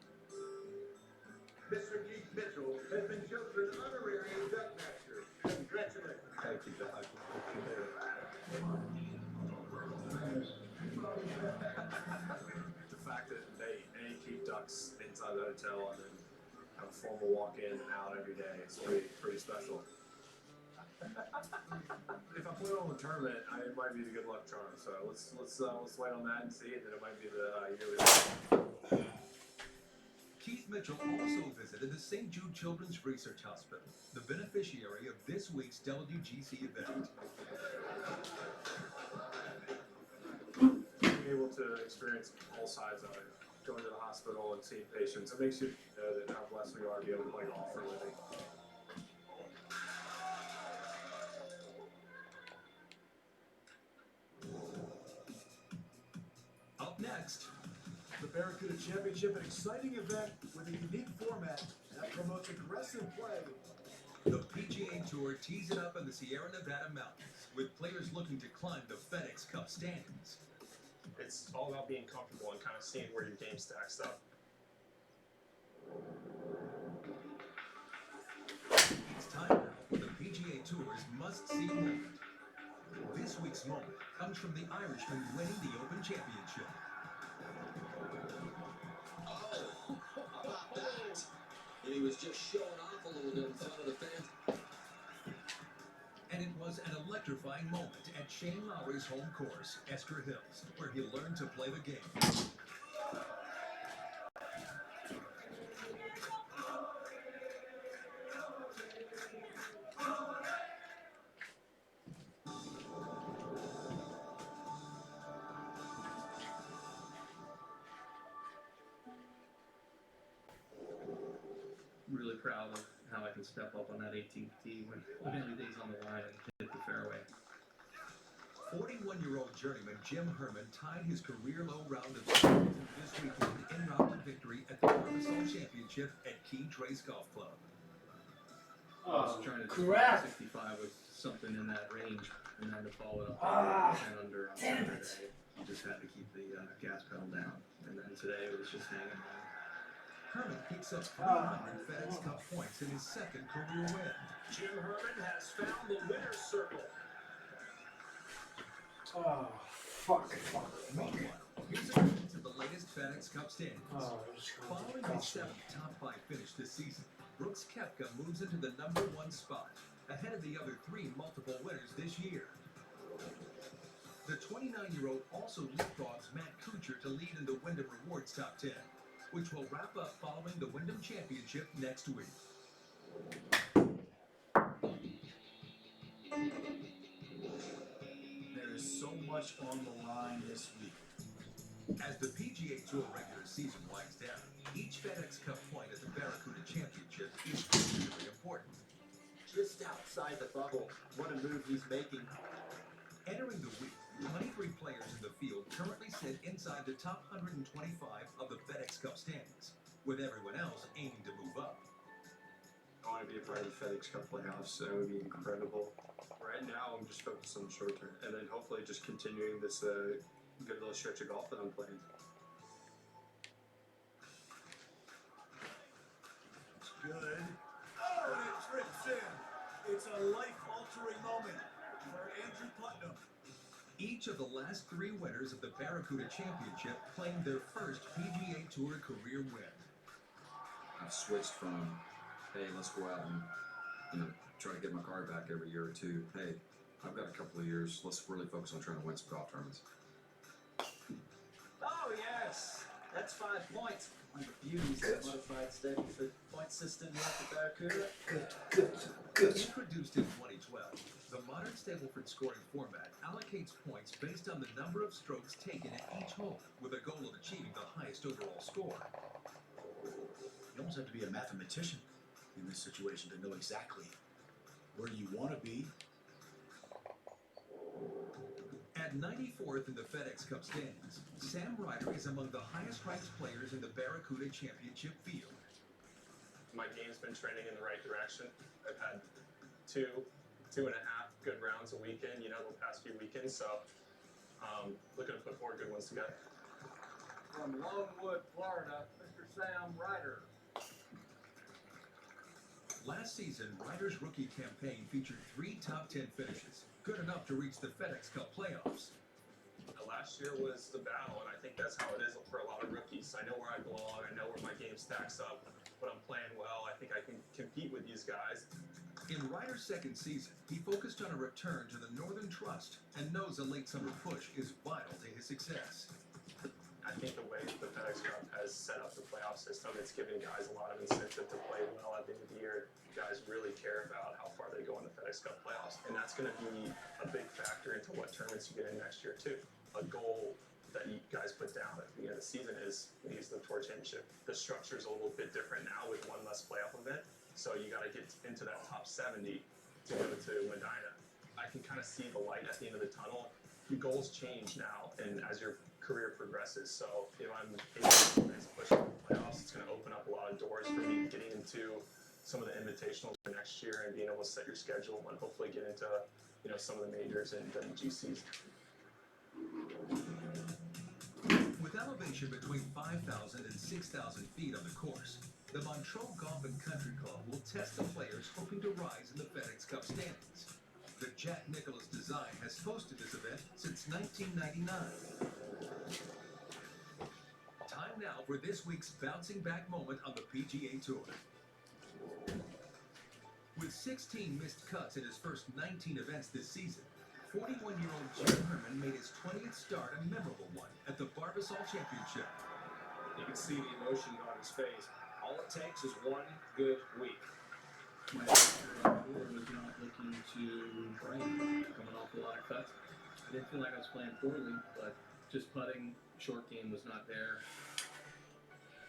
Mr. Keith Mitchell has been chosen honorary duck master. Congratulations. Thank you, Doug. The fact that they keep ducks inside the hotel and then have a formal walk-in and out every day is pretty special. If I put on the tournament, it might be the good luck charm. So let's wait on that and see, and then it might be the yearly. Keith Mitchell also visited the St. Jude Children's Research Hospital, the beneficiary of this week's WGC event. Being able to experience all sides of it, going to the hospital and seeing patients, it makes you know that how blessed we are to be able to play golf for a living. Up next, The Barracuda Championship, an exciting event with a unique format that promotes aggressive play. the PGA Tour tees it up in the Sierra Nevada mountains, with players looking to climb the FedEx Cup standings. It's all about being comfortable and kind of seeing where your game stacks up. It's time now for the PGA Tour's must-see moment. This week's moment comes from the Irishman winning the Open Championship. and he was just showing off a little bit in front of the fans. And it was an electrifying moment at Shane Lowry's home course, Esker Hills, where he learned to play the game. Really proud of how I can step up on that 18th tee when everything's on the line and hit the fairway. 41-year-old journeyman Jim Herman tied his career-low round of 62 this weekend en route to victory at the Barbasol Championship at Key Trace Golf Club. I was trying to crap. 65 with something in that range, and then to follow it up Ah, 10 under on damn it. Saturday. You just had to keep the gas pedal down, and then today it was just hanging on. Herman picks up 300 FedEx Cup points in his second career win. Jim Herman has found the winner's circle. Oh, fuck. Meanwhile, here's a glimpse of the latest FedEx Cup standings. Oh, it's going to Following his cost me. 7th top 5 finish this season, Brooks Koepka moves into the #1 spot, ahead of the other 3 multiple winners this year. The 29-year-old also leapfrogs Matt Kuchar to lead in the Wyndham Rewards Top 10, which will wrap up following the Wyndham Championship next week. There is so much on the line this week. As the PGA Tour regular season winds down, each FedEx Cup point at the Barracuda Championship is particularly important. Just outside the bubble, what a move he's making. Entering the week, 23 players in the field currently sit inside the top 125 of the FedEx Cup standings, with everyone else aiming to move up. I want to be a part of the FedEx Cup playoffs. That would be incredible. Right now, I'm just focused on the short term, and then hopefully just continuing this good little stretch of golf that I'm playing. It's good. Oh, and it trips in. It's a life-altering moment for Andrew Putnam. Each of the last 3 winners of the Barracuda Championship claimed their first PGA Tour career win. I've switched from, hey, let's go out and, try to get my card back every year or two. Hey, I've got a couple of years. Let's really focus on trying to win some golf tournaments. Oh, yes. That's 5 points. One of the beauties of the modified steady point system here at the Barracuda. Good. Introduced in 2012, the modern Stableford scoring format allocates points based on the number of strokes taken at each hole, with a goal of achieving the highest overall score. You almost have to be a mathematician in this situation to know exactly where you want to be. At 94th in the FedEx Cup standings, Sam Ryder is among the highest-ranked players in the Barracuda Championship field. My game's been trending in the right direction. I've had two and a half good rounds a weekend, the past few weekends, so looking to put 4 good ones together. From Longwood, Florida, Mr. Sam Ryder. Last season, Ryder's rookie campaign featured 3 top 10 finishes, good enough to reach the FedEx Cup playoffs. Last year was the battle, and I think that's how it is for a lot of rookies. I know where I belong, I know where my game stacks up, but I'm playing well. I think I can compete with these guys. In Ryder's second season, he focused on a return to the Northern Trust and knows a late summer push is vital to his success. I think the way the FedEx Cup has set up the playoff system, it's giving guys a lot of incentive to play well at the end of the year. Guys really care about how far they go in the FedEx Cup playoffs, and that's going to be a big factor into what tournaments you get in next year too. A goal that you guys put down at the end of the season is use the Tour Championship. The structure is a little bit different now with 1 less playoff event, so you got to get into that top 70 to go to Medina. I can kind of see the light at the end of the tunnel. The goals change now, and as your career progresses, so if I'm able to push in the playoffs, it's going to open up a lot of doors for me getting into some of the invitationals for next year and being able to set your schedule and hopefully get into some of the majors and GCs. With elevation between 5,000 and 6,000 feet on the course, the Montreux Golf and Country Club will test the players hoping to rise in the FedEx Cup standings. The Jack Nicklaus design has hosted this event since 1999. Time now for this week's bouncing back moment on the PGA Tour. With 16 missed cuts in his first 19 events this season, 41-year-old Jim Herman made his 20th start a memorable one at the Barbasol Championship. You can see the emotion on his face. All it takes is one good week. My tour was not looking too bright, coming off a lot of cuts. I didn't feel like I was playing poorly, but just putting, short game was not there.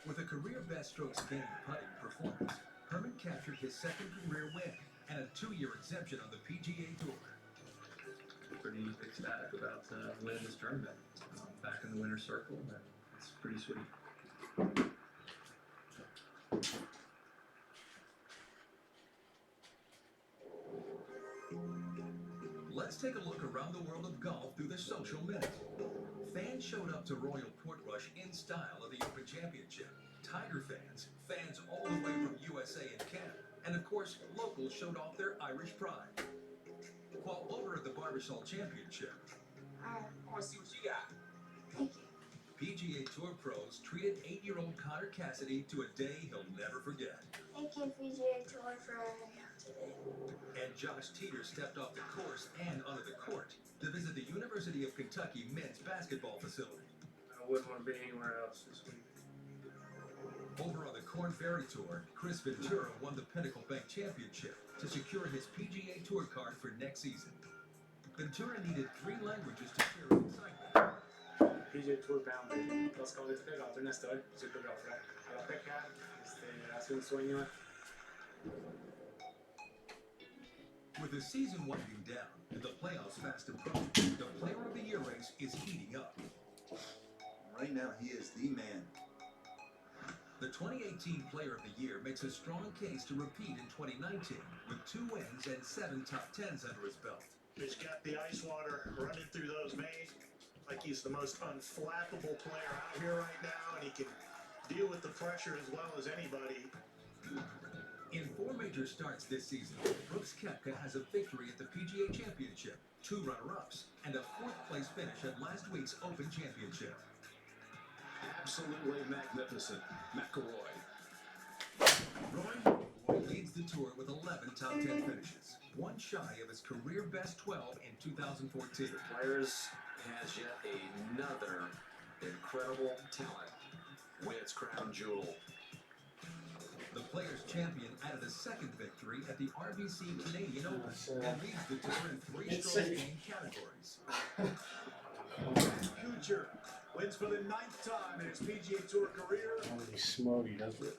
With a career best strokes gained putting performance, Herman captured his second career win and a 2-year exemption on the PGA Tour. Pretty ecstatic about winning this tournament. Back in the winner's circle, and it's pretty sweet. Let's take a look around the world of golf through the social minute. Fans showed up to Royal Portrush in style at the Open Championship. Tiger fans, fans all the way from USA and Canada, and of course, locals showed off their Irish pride. While over at the Barbasol Championship, I want to see what you got. Thank you. PGA Tour pros treated 8-year-old Connor Cassidy to a day he'll never forget. Thank you, PGA Tour, for having me out today. And Josh Teeter stepped off the course and onto the court to visit the University of Kentucky men's basketball facility. I wouldn't want to be anywhere else this week. Over on the Korn Ferry Tour, Chris Ventura won the Pinnacle Bank Championship to secure his PGA Tour card for next season. Ventura needed 3 languages to share his excitement. PGA Tour Boundary. Los caballitos pegados, Ernesto, super golfer. A la peca, hace un sueño. With the season winding down and the playoffs fast approaching, the Player of the Year race is heating up. Right now, he is the man. The 2018 Player of the Year makes a strong case to repeat in 2019 with 2 wins and 7 top 10s under his belt. He's got the ice water running through those veins like he's the most unflappable player out here right now, and he can deal with the pressure as well as anybody. In 4 major starts this season, Brooks Koepka has a victory at the PGA Championship, 2 runner-ups, and a 4th place finish at last week's Open Championship. Absolutely magnificent. McIlroy. Roy leads the tour with 11 top 10 finishes, 1 shy of his career best 12 in 2014. Players has yet another incredible talent. Wins crown jewel. The Players Champion added a 2nd victory at the RBC Canadian Open and leads the tour in 3 strokes gained categories. Kuchar wins for the 9th time in his PGA Tour career. Holy smoky, doesn't it?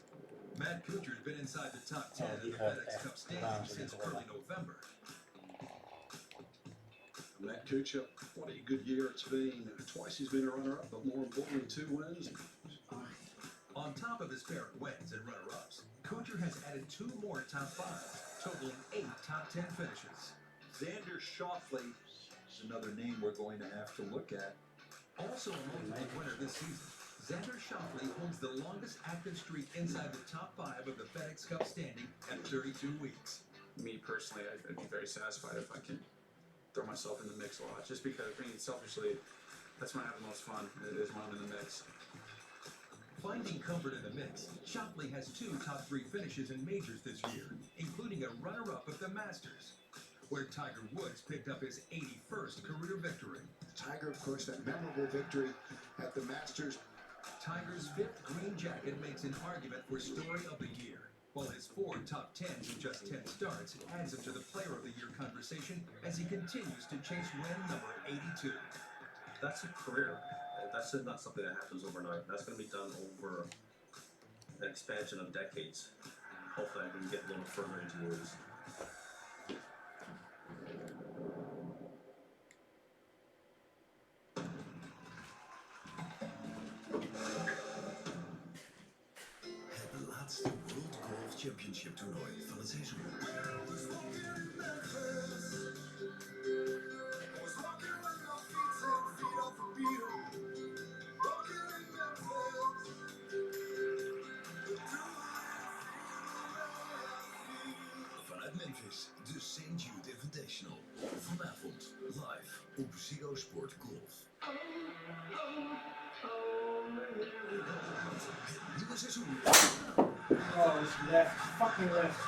Matt Kuchar's been inside the top 10 in the FedEx Cup standings since early November. Matt Kuchar, what a good year it's been. Twice he's been a runner-up, but more importantly, 2 wins. On top of his pair of wins and runner-ups, Kuchar has added 2 more top 5s, totaling 8 top 10 finishes. Xander Schauffele is another name we're going to have to look at. Also a multiple winner this season, Xander Schauffele holds the longest active streak inside the top 5 of the FedEx Cup standing at 32 weeks. Me personally, I'd be very satisfied if I can throw myself in the mix a lot, just because, I mean, selfishly, that's when I have the most fun, is when I'm in the mix. Finding comfort in the mix, Schauffele has 2 top 3 finishes in majors this year, including a runner-up at the Masters, where Tiger Woods picked up his 81st career victory. Tiger, of course, that memorable victory at the Masters. Tiger's 5th green jacket makes an argument for Story of the Year, while his 4 top 10s in just 10 starts adds him to the Player of the Year conversation as he continues to chase win number 82. That's a career. That's not something that happens overnight. That's going to be done over an expansion of decades. Hopefully I can get a little further into those. Het laatste World Golf Championship toernooi van het seizoen. Vanuit Memphis, de St. Jude Invitational. Vanavond live op Ziggo Sport Golf. Het nieuwe seizoen. Oh, Left. Fucking left.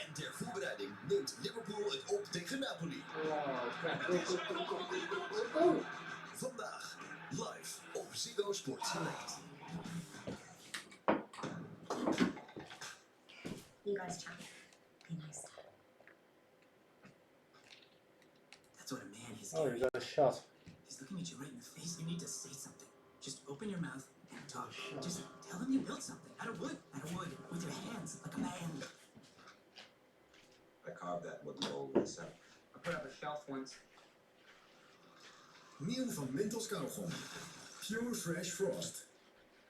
En ter voorbereiding neemt Liverpool het op tegen Napoli. Vandaag live op Ziggo Sport Select. You guys try. Be nice. That's what a man is. Oh, you got a shot. He's looking at you right in the face. You need to say something. Just open your mouth and talk. Just tell him you built something out of wood. Out of wood. With your hands, like a man. I carved that wood mold myself. I put up a shelf once. Nieuw van Mentos kauwgom. Pure Fresh Frost.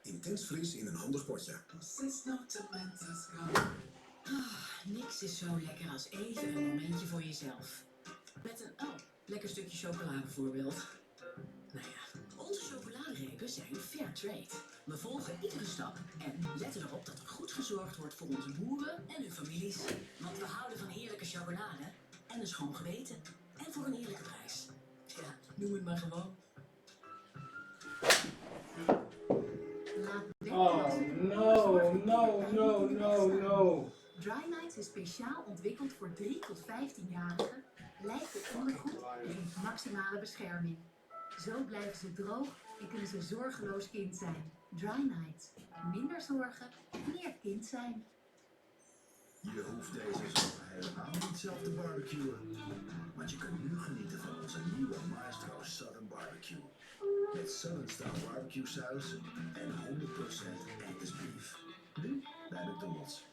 Intens fris in een handig potje. Niks is zo lekker als even een momentje voor jezelf. Met een, lekker stukje chocola bijvoorbeeld. Nou ja, onze chocoladerepen zijn fair trade. We volgen iedere stap en letten erop dat er goed gezorgd wordt voor onze boeren en hun families. Want we houden van heerlijke chocolade en een schoon geweten. En voor een eerlijke prijs. Ja, noem het maar gewoon. Oh, no. Dry Nights is speciaal ontwikkeld voor 3 tot 15-jarigen. Lijkt het ondergoed biedt maximale bescherming. Zo blijven ze droog en kunnen ze zorgeloos kind zijn. Dry Nights. Minder zorgen, meer kind zijn. Je hoeft deze zomer helemaal niet zelf te barbecuen. Want je kunt nu genieten van onze nieuwe Maestro Southern Barbecue. Met Southern Style barbecue saus en 100% Angus beef. Nu bij McDonald's.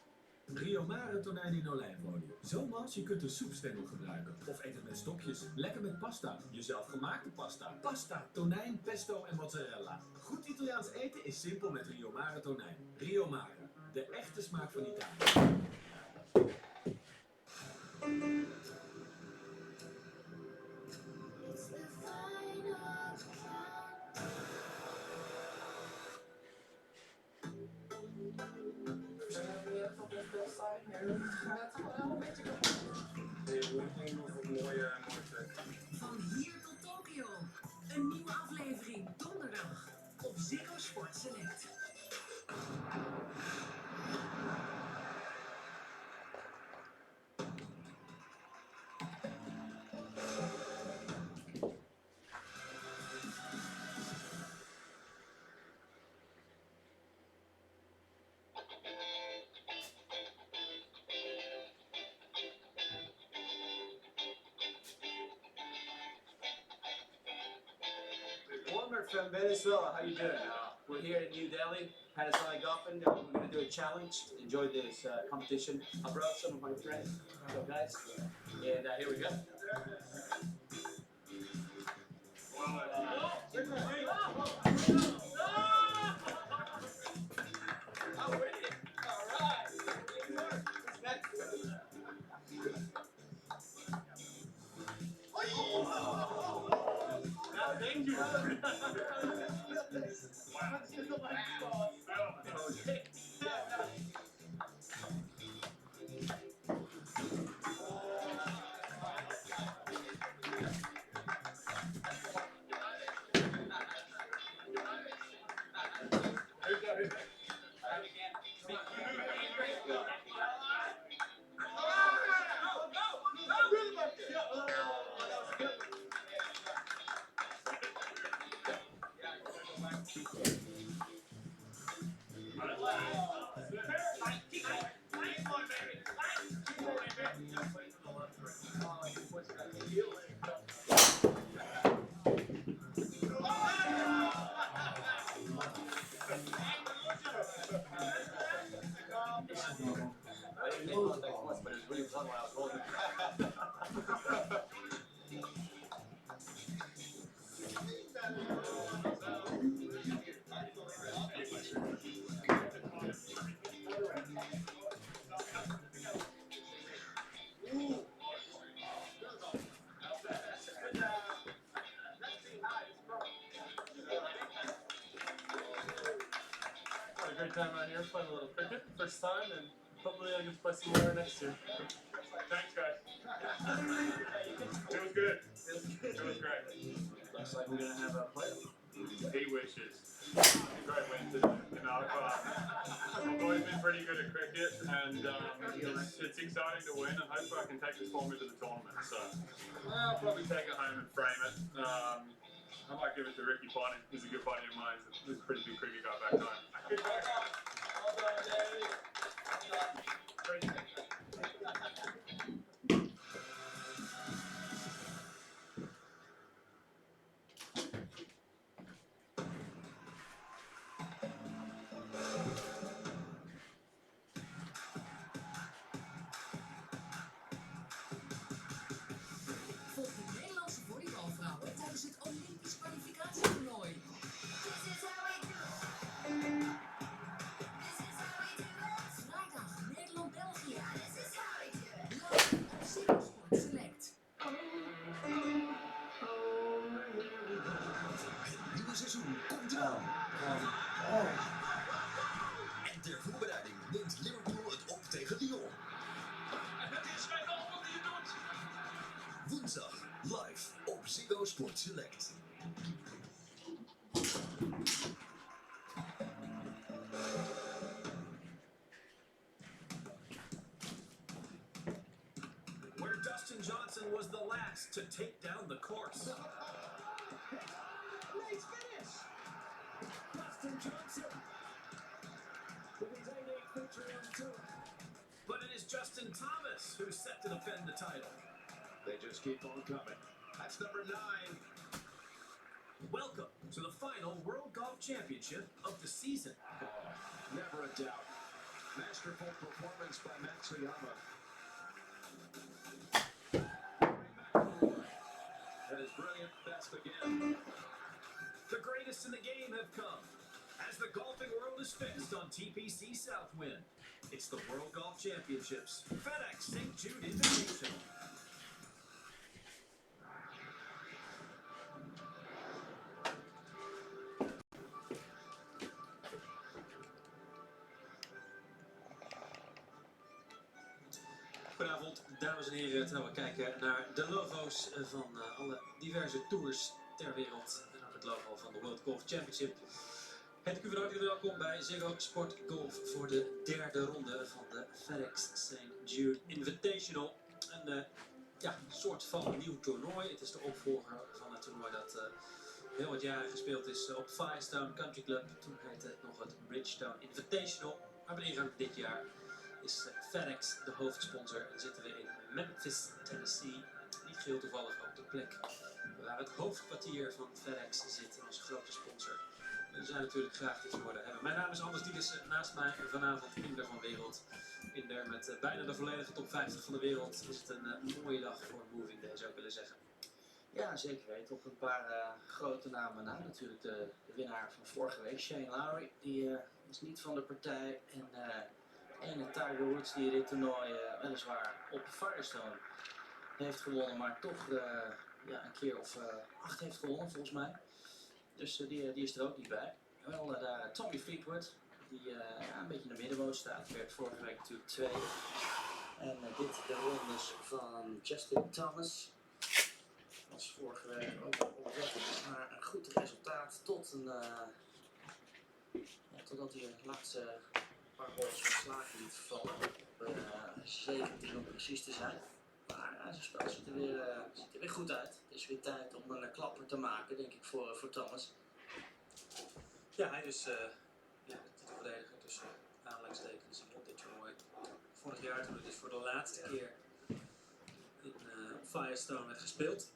Rio Mare tonijn in olijfolie. Zo mals, je kunt een soepstengel gebruiken. Of eet het met stokjes. Lekker met pasta. Je zelfgemaakte pasta. Pasta, tonijn, pesto en mozzarella. Goed Italiaans eten is simpel met Rio Mare tonijn. Rio Mare, de echte smaak van Italië. Van hier tot Tokio. Een nieuwe aflevering donderdag op Ziggo Sport Select. Warmer from Venezuela, how you doing? We're here in New Delhi, Panasonic Open. We're going to do a challenge. Enjoy this competition. I brought some of my friends. So guys, and here we go. Thank you. I didn't make contact once, but it was really fun when I was holding it. Had a great time out here playing a little cricket, first time, and hopefully I get to play some more next year. Thanks, guys. It was good. It was great. Looks like we're gonna have a playoff. He wishes. Great win today. You know, I've always been pretty good at cricket, and it's exciting to win, and hopefully I can take this form into the tournament. So I'll probably take it home and frame it. I might give it to Ricky Potty. He's a good buddy of mine. He's a pretty good cricket guy back home. Good work. Well done, David. Well done. Volg de Nederlandse volleybalvrouwen tijdens het Olympisch kwalificatietoernooi. Vrijdag Nederland-België. Live op Ziggo Sport Select. Het nieuwe seizoen komt eraan. En ter voorbereiding neemt Liverpool het op tegen Lyon. En het is geen al wat je doet. Woensdag live op Ziggo Sport Select. Where Dustin Johnson was the last to take down the course. Nice finish! Dustin Johnson with his 8-8 victory on tour. But it is Justin Thomas who's set to defend the title. They just keep on coming. That's number 9. Welcome to the final World Golf Championship of the season. Never a doubt. Masterful performance by Matsuyama. That is brilliant. Best again. The greatest in the game have come as the golfing world is fixed on TPC Southwind. It's the World Golf Championships FedEx St. Jude Invitational. Goedenavond, dames en heren, terwijl we kijken naar de logo's van alle diverse tours ter wereld en ook het logo van de World Golf Championship. Het u van harte welkom bij Ziggo Sport Golf voor de derde ronde van de FedEx St. Jude Invitational. Een soort van nieuw toernooi. Het is de opvolger van het toernooi dat heel wat jaren gespeeld is op Firestone Country Club. Toen heette het nog het Bridgestone Invitational. Maar bij ingang dit jaar is FedEx de hoofdsponsor en zitten we in Memphis, Tennessee. Niet geheel toevallig op de plek waar het hoofdkwartier van FedEx zit, onze grote sponsor. We zijn natuurlijk graag dit worden hebben. Mijn naam is Anders Dielissen, naast mij vanavond Inder van Wereld. Inder met bijna de volledige top 50 van de wereld. Is het een mooie dag voor Moving Day, zou ik willen zeggen. Ja, zeker weten. Op een paar grote namen na. Natuurlijk de winnaar van vorige week, Shane Lowry. Die is niet van de partij. En Tiger Woods die dit toernooi weliswaar op Firestone heeft gewonnen. Maar toch een keer of 8 heeft gewonnen volgens mij. Dus die is er ook niet bij. Wel daar Tommy Fleetwood. Die een beetje in de middenmoot staat. Werd vorige week natuurlijk 2. En dit de rondes van Justin Thomas. Was vorige week ook op weg naar een goed resultaat tot totdat hij de laatste paar holes van slagen liet vallen. Op 17 om precies te zijn. Maar zijn spel ziet er weer goed uit. Het is weer tijd om een klapper te maken, denk ik, voor Thomas. Ja, hij is de titelverdediger tussen aanhalingstekens op dit toernooi. Vorig jaar toen het dus voor de laatste keer in Firestone werd gespeeld.